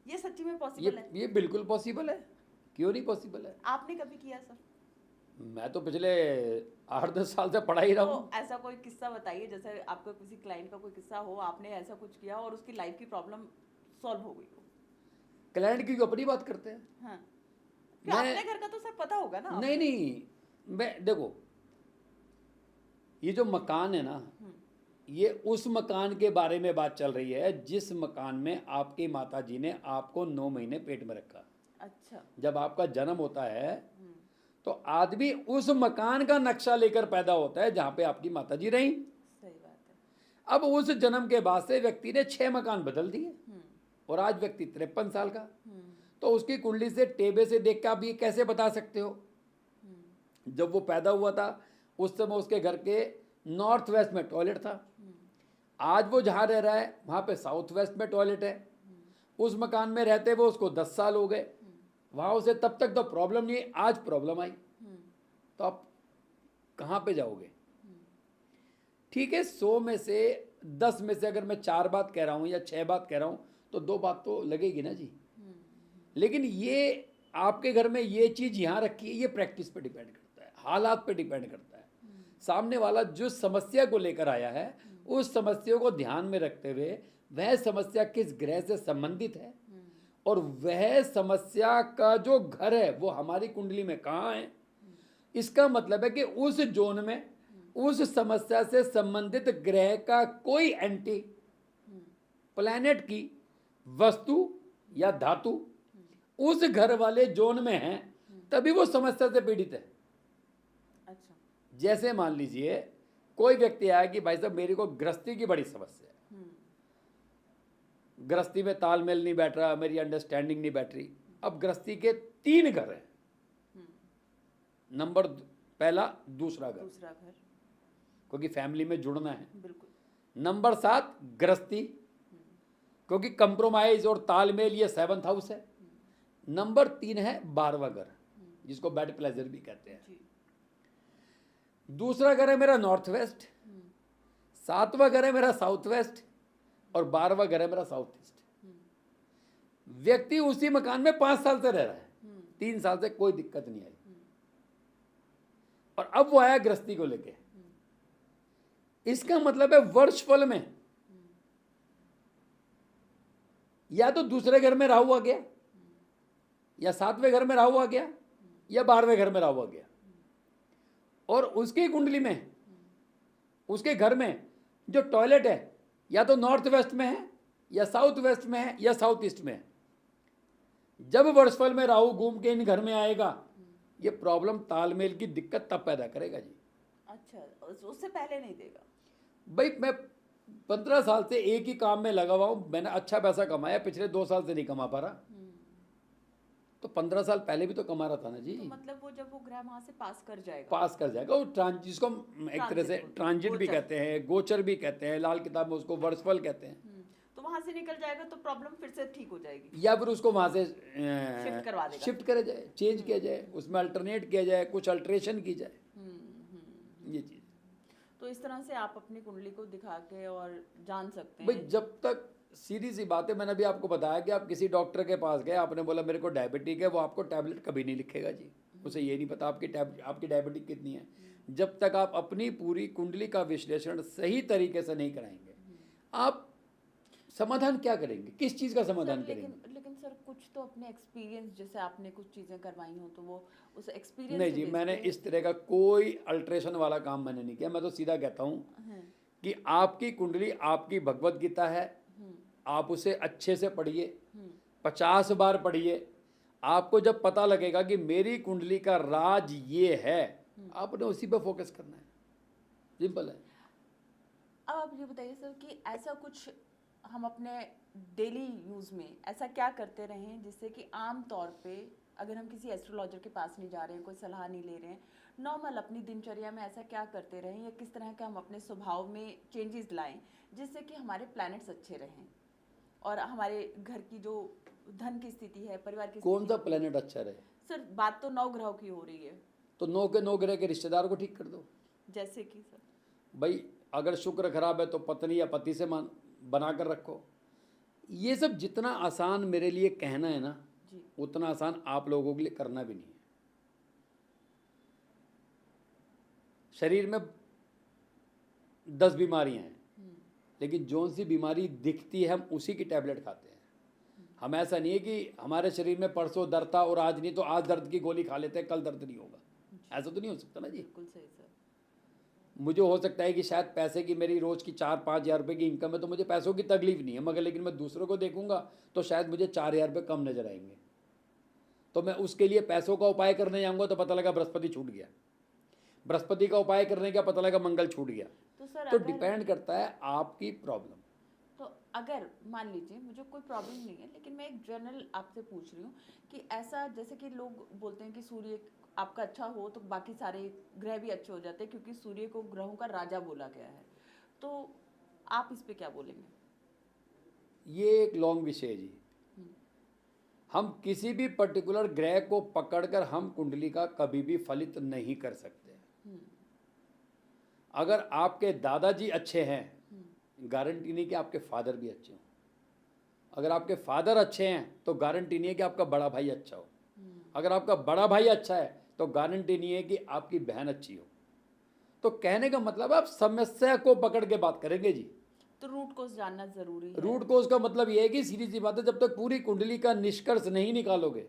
ये सच्ची में पॉसिबल है? ये बिल्कुल पॉसिबल है, क्यों नहीं पॉसिबल है। आपने कभी किया सर? मैं तो पिछले 8-10 साल से पढ़ा ही रहा हूँ। तो ऐसा कोई किस्सा बताइए, जैसे आपका किसी क्लाइंट का कोई किस्सा हो, आपने ऐसा कुछ किया और उसकी लाइफ की प्रॉब्लम सॉल्व हो गई हो। क्लाइंट की अपनी बात करते हैं। हाँ, अपने घर का तो सर पता होगा ना। नहीं, मैं देखो, ये जो मकान है ना, ये उस मकान के बारे में बात चल रही है जिस मकान में आपकी माता जी ने आपको 9 महीने पेट में रखा। अच्छा। जब आपका जन्म होता है तो आदमी उस मकान का नक्शा लेकर पैदा होता है जहां पे आपकी माता जी रही। सही बात है। अब उस जन्म के बाद से व्यक्ति ने 6 मकान बदल दिए और आज व्यक्ति 53 साल का। तो उसकी कुंडली से टेबे से देख के आप ये कैसे बता सकते हो? जब वो पैदा हुआ था उस समय उसके घर के नॉर्थ वेस्ट में टॉयलेट था, आज वो जहाँ रह रहा है वहाँ पे साउथ वेस्ट में टॉयलेट है। उस मकान में रहते हुए उसको 10 साल हो गए, वहाँ उसे तब तक तो प्रॉब्लम नहीं, आज प्रॉब्लम आई, तो आप कहाँ पे जाओगे? ठीक है, 100 में से 10 में से अगर मैं 4 बात कह रहा हूँ या 6 बात कह रहा हूँ तो 2 बात तो लगेगी ना जी। लेकिन ये आपके घर में ये चीज़ यहाँ रखी है, ये प्रैक्टिस पे डिपेंड करता है, हालात पे डिपेंड करता है। सामने वाला जो समस्या को लेकर आया है उस समस्या को ध्यान में रखते हुए वह समस्या किस ग्रह से संबंधित है और वह समस्या का जो घर है वो हमारी कुंडली में कहाँ है। इसका मतलब है कि उस जोन में उस समस्या से संबंधित ग्रह का कोई एंटी प्लैनेट की वस्तु या धातु उस घर वाले जोन में है, तभी वो समस्या से पीड़ित है। अच्छा। जैसे मान लीजिए कोई व्यक्ति आया कि भाई साहब मेरे को गृहस्थी की बड़ी समस्या है, गृहस्थी में तालमेल नहीं बैठ रहा, मेरी अंडरस्टैंडिंग नहीं बैठ रही। अब गृहस्थी के 3 घर हैं, नंबर पहला दूसरा घर, क्योंकि फैमिली में जुड़ना है। बिल्कुल। नंबर 7 गृहस्थी, क्योंकि कंप्रोमाइज और तालमेल ये 7th हाउस है। नंबर 3 है 12वां घर, जिसको बेड प्लेजर भी कहते हैं। दूसरा घर है मेरा नॉर्थ वेस्ट, 7वां घर है मेरा साउथ वेस्ट और 12वां घर है मेरा साउथ ईस्ट। व्यक्ति उसी मकान में 5 साल से रह रहा है, 3 साल से कोई दिक्कत नहीं आई, और अब वो आया गृहस्थी को लेके। इसका मतलब है वर्षफल में या तो दूसरे घर में राहु आ गया, या 7वें घर में राहु आ गया, या 12वें घर में राहु आ गया, और उसकी कुंडली में उसके घर में जो टॉयलेट है या तो नॉर्थ वेस्ट में है, या साउथ वेस्ट में है, या साउथ ईस्ट में है। जब वर्षफल में राहु घूम के इन घर में आएगा, ये प्रॉब्लम तालमेल की दिक्कत तब पैदा करेगा जी। अच्छा, उससे पहले नहीं देगा? भाई मैं 15 साल से एक ही काम में लगा हुआ हूं, मैंने अच्छा पैसा कमाया, पिछले 2 साल से नहीं कमा पा रहा, तो 15 साल पहले भी तो कमा रहा था ना जी। तो मतलब वो जब वो ग्रह वहां से पास कर जाएगा वो जिसको हम एक तरह से ट्रांजिट भी कहते हैं, गोचर भी कहते हैं, लाल किताब में उसको वर्षफल कहते हैं। तो वहां से निकल जाएगा तो प्रॉब्लम फिर से ठीक हो जाएगी, या फिर उसको वहां से शिफ्ट करवा देगा, शिफ्ट करा जाए, चेंज किया जाए, उसमें अल्टरनेट किया जाए, कुछ अल्ट्रेशन की जाए, ये चीज। तो इस तरह से आप अपनी कुंडली को दिखा के और जान सकते हैं। भाई जब तक सीधी सी बात है, मैंने अभी आपको बताया कि आप किसी डॉक्टर के पास गए, आपने बोला मेरे को डायबिटिक है, वो आपको टैबलेट कभी नहीं लिखेगा जी। उसे ये नहीं पता आपकी डायबिटिक कितनी है। जब तक आप अपनी पूरी कुंडली का विश्लेषण सही तरीके से नहीं कराएंगे, आप समाधान क्या करेंगे, किस चीज़ का समाधान करेंगे? लेकिन सर कुछ तो अपने एक्सपीरियंस, जैसे आपने कुछ चीज़ें करवाई हो तो वो उस एक्सपीरियंस नहीं जी, मैंने इस तरह का कोई अल्ट्रेशन वाला काम मैंने नहीं किया। मैं तो सीधा कहता हूँ कि आपकी कुंडली आपकी भगवत गीता है, आप उसे अच्छे से पढ़िए, 50 बार पढ़िए। आपको जब पता लगेगा कि मेरी कुंडली का राज ये है, आपने उसी पर फोकस करना है, सिंपल है। अब आप ये बताइए सर कि ऐसा कुछ हम अपने डेली यूज़ में ऐसा क्या करते रहें जिससे कि आम तौर पे अगर हम किसी एस्ट्रोलॉजर के पास नहीं जा रहे हैं, कोई सलाह नहीं ले रहे हैं, नॉर्मल अपनी दिनचर्या में ऐसा क्या करते रहें, या किस तरह का हम अपने स्वभाव में चेंजेस लाएं जिससे कि हमारे प्लैनेट्स अच्छे रहें और हमारे घर की जो धन की स्थिति है, परिवार की कौन सा प्लेनेट अच्छा रहे? सर बात तो 9 ग्रहों की हो रही है, तो 9 के 9 ग्रह के रिश्तेदार को ठीक कर दो। जैसे कि सर भाई अगर शुक्र खराब है तो पत्नी या पति से बना कर रखो। ये सब जितना आसान मेरे लिए कहना है ना जी, उतना आसान आप लोगों के लिए करना भी नहीं है। शरीर में 10 बीमारियां हैं, लेकिन जौन सी बीमारी दिखती है हम उसी की टैबलेट खाते हैं। हम ऐसा नहीं है कि हमारे शरीर में परसों दर्द था और आज नहीं, तो आज दर्द की गोली खा लेते हैं, कल दर्द नहीं होगा। ऐसा तो नहीं हो सकता ना जी। बिल्कुल सही सर। मुझे हो सकता है कि शायद पैसे की मेरी रोज़ की 4-5 हज़ार रुपये की इनकम है, तो मुझे पैसों की तकलीफ नहीं है, मगर लेकिन मैं दूसरों को देखूंगा तो शायद मुझे 4,000 रुपये कम नजर आएंगे, तो मैं उसके लिए पैसों का उपाय करने जाऊंगा तो पता लगा बृहस्पति छूट गया, बृहस्पति का उपाय करने का पता लगा मंगल छूट गया। तो सर तो डिपेंड करता है आपकी प्रॉब्लम। तो अगर मान लीजिए मुझे कोई प्रॉब्लम नहीं है, लेकिन मैं एक जनरल आपसे पूछ रही हूँ कि ऐसा, जैसे कि लोग बोलते हैं कि सूर्य आपका अच्छा हो तो बाकी सारे ग्रह भी अच्छे हो जाते हैं, क्योंकि सूर्य को ग्रहों का राजा बोला गया है, तो आप इस पे क्या बोलेंगे? ये एक लॉन्ग विषय है जी। हम किसी भी पर्टिकुलर ग्रह को पकड़कर हम कुंडली का कभी भी फलित नहीं कर सकते। अगर आपके दादाजी अच्छे हैं, गारंटी नहीं कि आपके फादर भी अच्छे हों। अगर आपके फादर अच्छे हैं तो गारंटी नहीं है कि आपका बड़ा भाई अच्छा हो। अगर आपका बड़ा भाई अच्छा है तो गारंटी नहीं है कि आपकी बहन अच्छी हो। तो कहने का मतलब आप समस्या को पकड़ के बात करेंगे जी। तो रूट कोज जानना जरूरी है। रूट कोज का मतलब ये है कि सीधी सी बात है, जब तक पूरी कुंडली का निष्कर्ष नहीं निकालोगे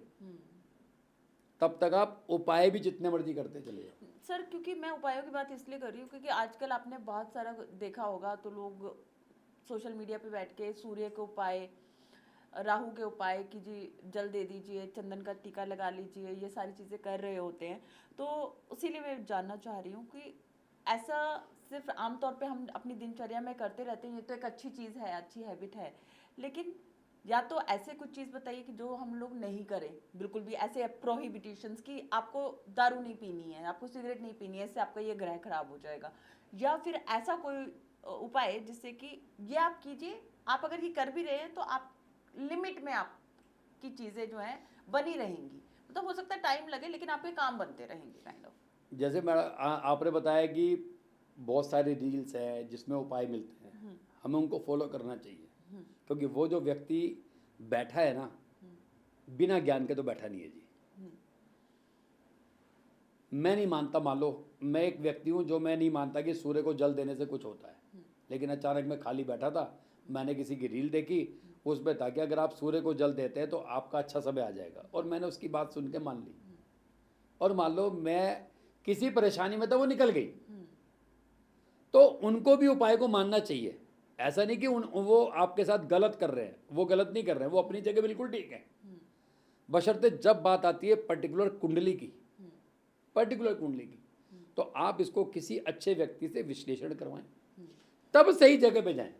तब तक आप उपाय भी जितने मर्जी करते चले जाओ। सर क्योंकि मैं उपायों की बात इसलिए कर रही हूँ क्योंकि आजकल आपने बहुत सारा देखा होगा, तो लोग सोशल मीडिया पे बैठ के सूर्य के उपाय, राहु के उपाय कीजिए, जल दे दीजिए, चंदन का टीका लगा लीजिए, ये सारी चीज़ें कर रहे होते हैं। तो इसीलिए मैं जानना चाह रही हूँ कि ऐसा सिर्फ आमतौर पे हम अपनी दिनचर्या में करते रहते हैं, ये तो एक अच्छी चीज़ है, अच्छी हैबिट है, लेकिन या तो ऐसे कुछ चीज़ बताइए कि जो हम लोग नहीं करें बिल्कुल भी, ऐसे प्रोहिबिटिशंस की आपको दारू नहीं पीनी है, आपको सिगरेट नहीं पीनी है, इससे आपका ये ग्रह खराब हो जाएगा, या फिर ऐसा कोई उपाय जिससे कि ये आप कीजिए, आप अगर ये कर भी रहे हैं तो आप लिमिट में आपकी चीज़ें जो हैं बनी रहेंगी, मतलब हो सकता है टाइम लगे लेकिन आपके काम बनते रहेंगे काइंड ऑफ। जैसे मैं आपने बताया कि बहुत सारे रील्स हैं जिसमें उपाय मिलते हैं, हमें उनको फॉलो करना चाहिए, क्योंकि वो जो व्यक्ति बैठा है ना, बिना ज्ञान के तो बैठा नहीं है जी। मैं नहीं मानता, मान लो मैं एक व्यक्ति हूँ जो मैं नहीं मानता कि सूर्य को जल देने से कुछ होता है, लेकिन अचानक मैं खाली बैठा था, मैंने किसी की रील देखी, उसमें था कि अगर आप सूर्य को जल देते हैं तो आपका अच्छा समय आ जाएगा, और मैंने उसकी बात सुन के मान ली, और मान लो मैं किसी परेशानी में था, वो निकल गई, तो उनको भी उपाय को मानना चाहिए। ऐसा नहीं कि वो आपके साथ गलत कर रहे हैं, वो गलत नहीं कर रहे हैं, वो अपनी जगह बिल्कुल ठीक है, बशर्ते जब बात आती है पर्टिकुलर कुंडली की, तो आप इसको किसी अच्छे व्यक्ति से विश्लेषण करवाएं, तब सही जगह पे जाएं।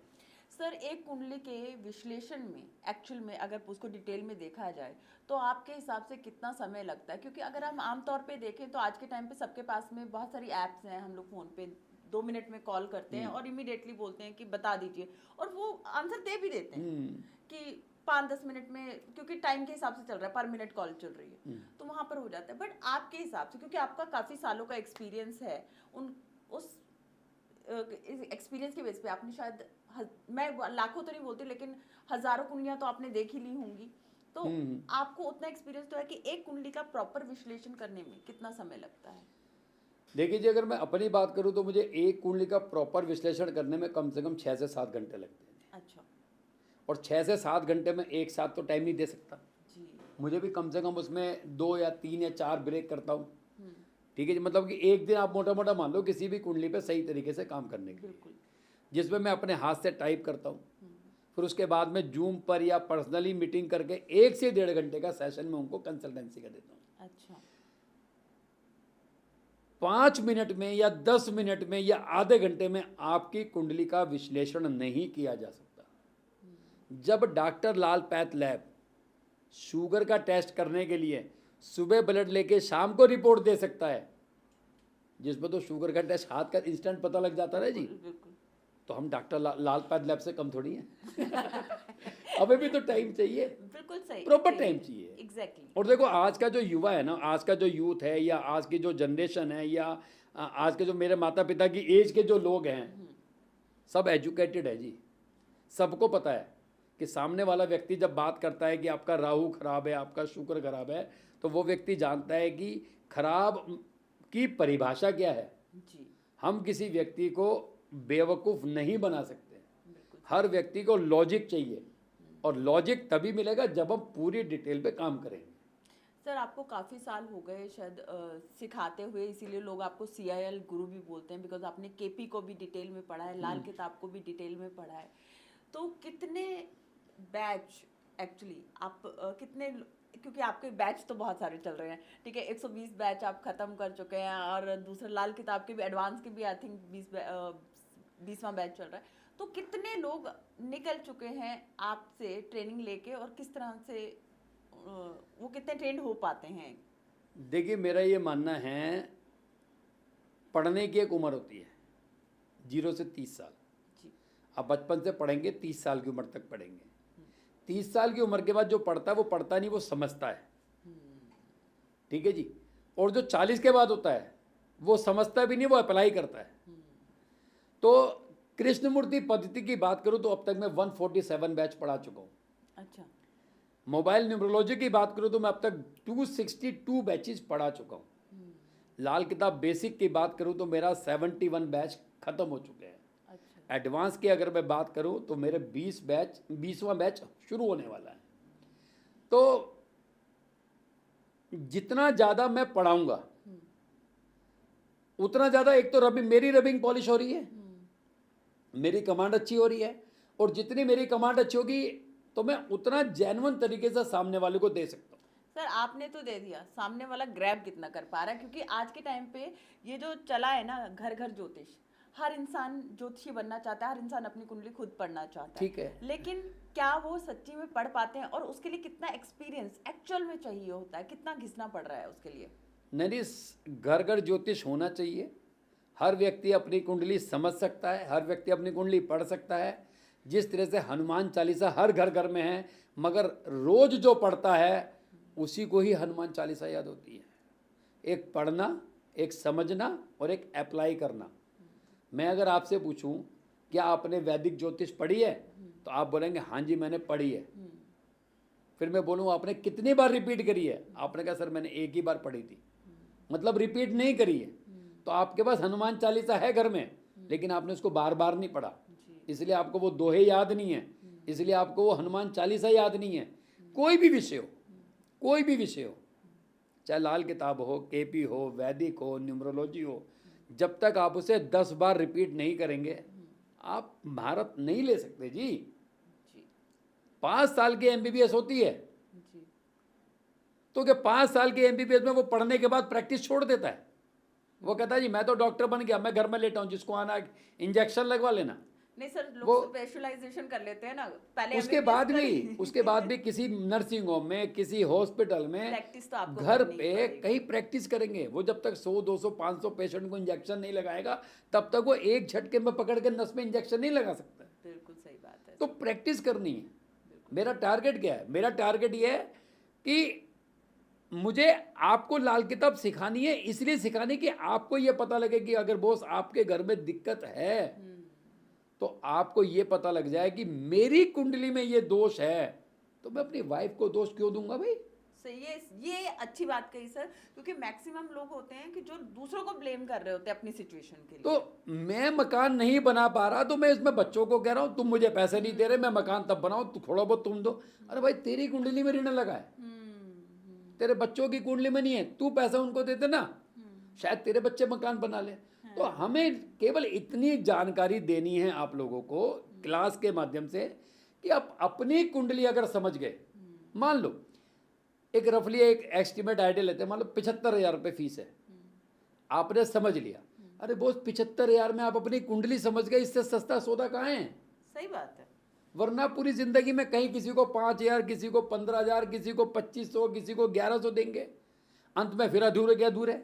सर एक कुंडली के विश्लेषण में एक्चुअल में अगर उसको डिटेल में देखा जाए तो आपके हिसाब से कितना समय लगता है? क्योंकि अगर हम आमतौर पे देखें तो आज के टाइम पे सबके पास में बहुत सारी ऐप्स हैं, हम लोग फ़ोन पे 2 मिनट में कॉल करते हैं और इमीडिएटली बोलते हैं कि बता दीजिए, और वो आंसर दे भी देते हैं कि 5-10 मिनट में, क्योंकि टाइम के हिसाब से चल रहा है, पर मिनट कॉल चल रही है, तो वहाँ पर हो जाता है। बट आपके हिसाब से, क्योंकि आपका काफ़ी सालों का एक्सपीरियंस है, उस एक्सपीरियंस के बेस पे आपने शायद मैं लाखों तो नहीं बोलती लेकिन हजारों कुंडलियां तो आपने देख ही ली होंगी, तो आपको उतना एक्सपीरियंस तो है कि एक कुंडली का प्रॉपर विश्लेषण करने में कितना समय लगता है? देखिए जी, अगर मैं अपनी बात करूं तो मुझे एक कुंडली का प्रॉपर विश्लेषण करने में कम से कम 6 से 7 घंटे लगते हैं। अच्छा। और 6 से 7 घंटे में एक साथ तो टाइम नहीं दे सकता जी। मुझे भी कम से कम उसमें 2 या 3 या 4 ब्रेक करता हूँ। ठीक है जी, मतलब कि एक दिन आप मोटा मोटा मान लो किसी भी कुंडली पे सही तरीके से काम करने के लिए, जिसमें मैं अपने हाथ से टाइप करता हूँ, फिर उसके बाद में जूम पर या पर्सनली मीटिंग करके 1 से 1.5 घंटे का सेशन में उनको कंसल्टेंसी का देता हूँ। अच्छा। 5 मिनट में या 10 मिनट में या आधे घंटे में आपकी कुंडली का विश्लेषण नहीं किया जा सकता। जब डॉक्टर लाल पैथ लैब शुगर का टेस्ट करने के लिए सुबह ब्लड लेके शाम को रिपोर्ट दे सकता है, जिसमें तो शुगर का टेस्ट हाथ का इंस्टेंट पता लग जाता है जी, तो हम डॉक्टर लाल पैथ लैब से कम थोड़ी हैं। हमें भी तो टाइम चाहिए, बिल्कुल सही, प्रॉपर टाइम चाहिए। एग्जैक्टली। और देखो आज का जो युवा है ना, आज का जो यूथ है, या आज की जो जनरेशन है, या आज के जो मेरे माता पिता की एज के जो लोग हैं, सब एजुकेटेड है जी। सबको पता है कि सामने वाला व्यक्ति जब बात करता है कि आपका राहु खराब है, आपका शुक्र खराब है, तो वो व्यक्ति जानता है कि खराब की परिभाषा क्या है जी। हम किसी व्यक्ति को बेवकूफ़ नहीं बना सकते। हर व्यक्ति को लॉजिक चाहिए, और लॉजिक तभी मिलेगा जब हम पूरी डिटेल पे काम करेंगे। सर आपको काफ़ी साल हो गए शायद सिखाते हुए, इसीलिए लोग आपको CIL गुरु भी बोलते हैं, बिकॉज आपने KP को भी डिटेल में पढ़ा है, लाल किताब को भी डिटेल में पढ़ा है। तो कितने बैच एक्चुअली आप कितने, क्योंकि आपके बैच तो बहुत सारे चल रहे हैं, ठीक है, 120 बैच आप ख़त्म कर चुके हैं, और दूसरा लाल किताब के भी एडवांस के भी आई थिंक 20वां बैच चल रहा है, तो कितने लोग निकल चुके हैं आपसे ट्रेनिंग लेके, और किस तरह से वो कितने ट्रेंड हो पाते हैं? देखिए मेरा ये मानना है, पढ़ने की एक उम्र होती है 0 से 30 साल। जी। आप बचपन से पढ़ेंगे 30 साल की उम्र तक पढ़ेंगे। 30 साल की उम्र के बाद जो पढ़ता है वो पढ़ता नहीं, वो समझता है। ठीक है जी। और जो 40 के बाद होता है वो समझता भी नहीं, वो अप्लाई करता है। तो कृष्णमूर्ति पद्धति की बात करूं तो अब तक मैं 147 बैच पढ़ा चुका हूं। अच्छा। मोबाइल न्यूमरोलॉजी की बात करूं तो मैं अब तक 262 बैचेस पढ़ा चुका हूं। लाल किताब बेसिक की बात करूं तो मेरा 71 बैच खत्म हो चुके हैं। अच्छा। एडवांस की अगर मैं बात करूं तो मेरे 20वां बैच शुरू होने वाला है। तो जितना ज़्यादा मैं पढ़ाऊंगा उतना ज़्यादा, एक तो मेरी रबिंग पॉलिश हो रही है, मेरी कमांड अच्छी हो रही है, और जितनी मेरी कमांड अच्छी होगी तो मैं उतना जेन्युइन तरीके से सामने वाले को दे सकता हूँ। सर आपने तो दे दिया, सामने वाला ग्रैब कितना कर पा रहा है? क्योंकि आज के टाइम पे ये जो चला है ना, घर घर ज्योतिष, हर इंसान ज्योतिषी बनना चाहता है, हर इंसान अपनी कुंडली खुद पढ़ना चाहता है। ठीक है। लेकिन क्या वो सच्ची में पढ़ पाते हैं? और उसके लिए कितना एक्सपीरियंस एक्चुअल में चाहिए होता है, कितना घिसना पड़ रहा है उसके लिए? नहीं, घर घर ज्योतिष होना चाहिए। हर व्यक्ति अपनी कुंडली समझ सकता है, हर व्यक्ति अपनी कुंडली पढ़ सकता है। जिस तरह से हनुमान चालीसा हर घर घर में है, मगर रोज जो पढ़ता है उसी को ही हनुमान चालीसा याद होती है। एक पढ़ना, एक समझना और एक अप्लाई करना। मैं अगर आपसे पूछूं क्या आपने वैदिक ज्योतिष पढ़ी है, तो आप बोलेंगे हाँ जी मैंने पढ़ी है। फिर मैं बोलूँ आपने कितनी बार रिपीट करी है, आपने कहा सर मैंने एक ही बार पढ़ी थी, मतलब रिपीट नहीं करी है। तो आपके पास हनुमान चालीसा है घर में, लेकिन आपने उसको बार बार नहीं पढ़ा, इसलिए आपको वो दोहे याद नहीं है, इसलिए आपको वो हनुमान चालीसा याद नहीं है। कोई भी विषय हो, कोई भी विषय हो, चाहे लाल किताब हो, केपी हो, वैदिक हो, न्यूमरोलॉजी हो, जब तक आप उसे 10 बार रिपीट नहीं करेंगे आप भारत नहीं ले सकते जी। 5 साल की एमबीबीएस होती है, तो क्या 5 साल की एमबीबीएस में वो पढ़ने के बाद प्रैक्टिस छोड़ देता है? वो कहता है जी मैं तो डॉक्टर बन गया, मैं घर में लेटा हूं, जिसको आना इंजेक्शन लगवा लेना। नहीं सर, वो लोग स्पेशलाइजेशन कर लेते हैं ना पहले, उसके बाद भी किसी नर्सिंग होम में, किसी हॉस्पिटल में, प्रैक्टिस तो आपको घर करनी ही पे पड़ेगी। कहीं प्रैक्टिस करेंगे। वो जब तक 100 200 500 पेशेंट को इंजेक्शन नहीं लगाएगा तब तक वो एक झटके में पकड़ के नस में इंजेक्शन नहीं लगा सकता। बिल्कुल सही बात है। तो प्रैक्टिस करनी है। मेरा टारगेट क्या है? मेरा टारगेट ये है कि मुझे आपको लाल किताब सिखानी है, इसलिए सिखानी कि आपको ये पता लगे कि अगर बॉस आपके घर में दिक्कत है तो आपको ये पता लग जाए कि मेरी कुंडली में ये दोष है, तो मैं अपनी वाइफ को दोष क्यों दूंगा भाई? सही है, ये अच्छी बात कही सर, क्योंकि मैक्सिमम लोग होते हैं कि जो दूसरों को ब्लेम कर रहे होते हैं अपनी सिचुएशन के लिए। तो मैं मकान नहीं बना पा रहा तो मैं इसमें बच्चों को कह रहा हूं तुम मुझे पैसे नहीं दे रहे, मैं मकान तब बनाऊं, तो थोड़ा बहुत तुम दो। अरे भाई तेरी कुंडली में ऋण लगा है, तेरे बच्चों की कुंडली में नहीं है, तू पैसा उनको दे देना, शायद तेरे बच्चे मकान बना ले। तो हमें केवल इतनी जानकारी देनी है आप लोगों को क्लास के माध्यम से कि आप अपनी कुंडली अगर समझ गए, मान लो एक रफली एक एस्टिमेट आइडिया लेते हैं, मान लो 75,000 रुपये फीस है, आपने समझ लिया। अरे बोस 75,000 में आप अपनी कुंडली समझ गए, इससे सस्ता सौदा कहाँ है? सही बात है। वरना पूरी जिंदगी में कहीं किसी को 5,000, किसी को 15,000, किसी को 2,500, किसी को 1,100 देंगे, अंत में फिर अधूरे के अधूरे।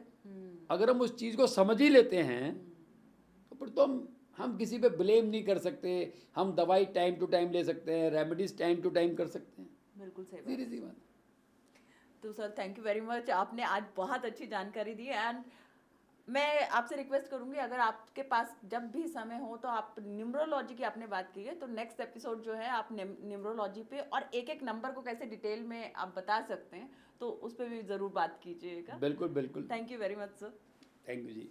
अगर हम उस चीज़ को समझ ही लेते हैं तो फिर तो हम किसी पे ब्लेम नहीं कर सकते। हम दवाई टाइम टू टाइम ले सकते हैं, रेमेडीज टाइम टू टाइम कर सकते हैं। बिल्कुल सही सीधी सी बात। तो sir thank you very much, आपने आज बहुत अच्छी जानकारी दी। एंड मैं आपसे रिक्वेस्ट करूंगी अगर आपके पास जब भी समय हो तो आप न्यूमरोलॉजी की आपने बात की है, तो नेक्स्ट एपिसोड जो है आप न्यूमरोलॉजी पे और एक एक नंबर को कैसे डिटेल में आप बता सकते हैं, तो उस पर भी ज़रूर बात कीजिएगा। बिल्कुल बिल्कुल। Thank you very much sir. Thank you ji.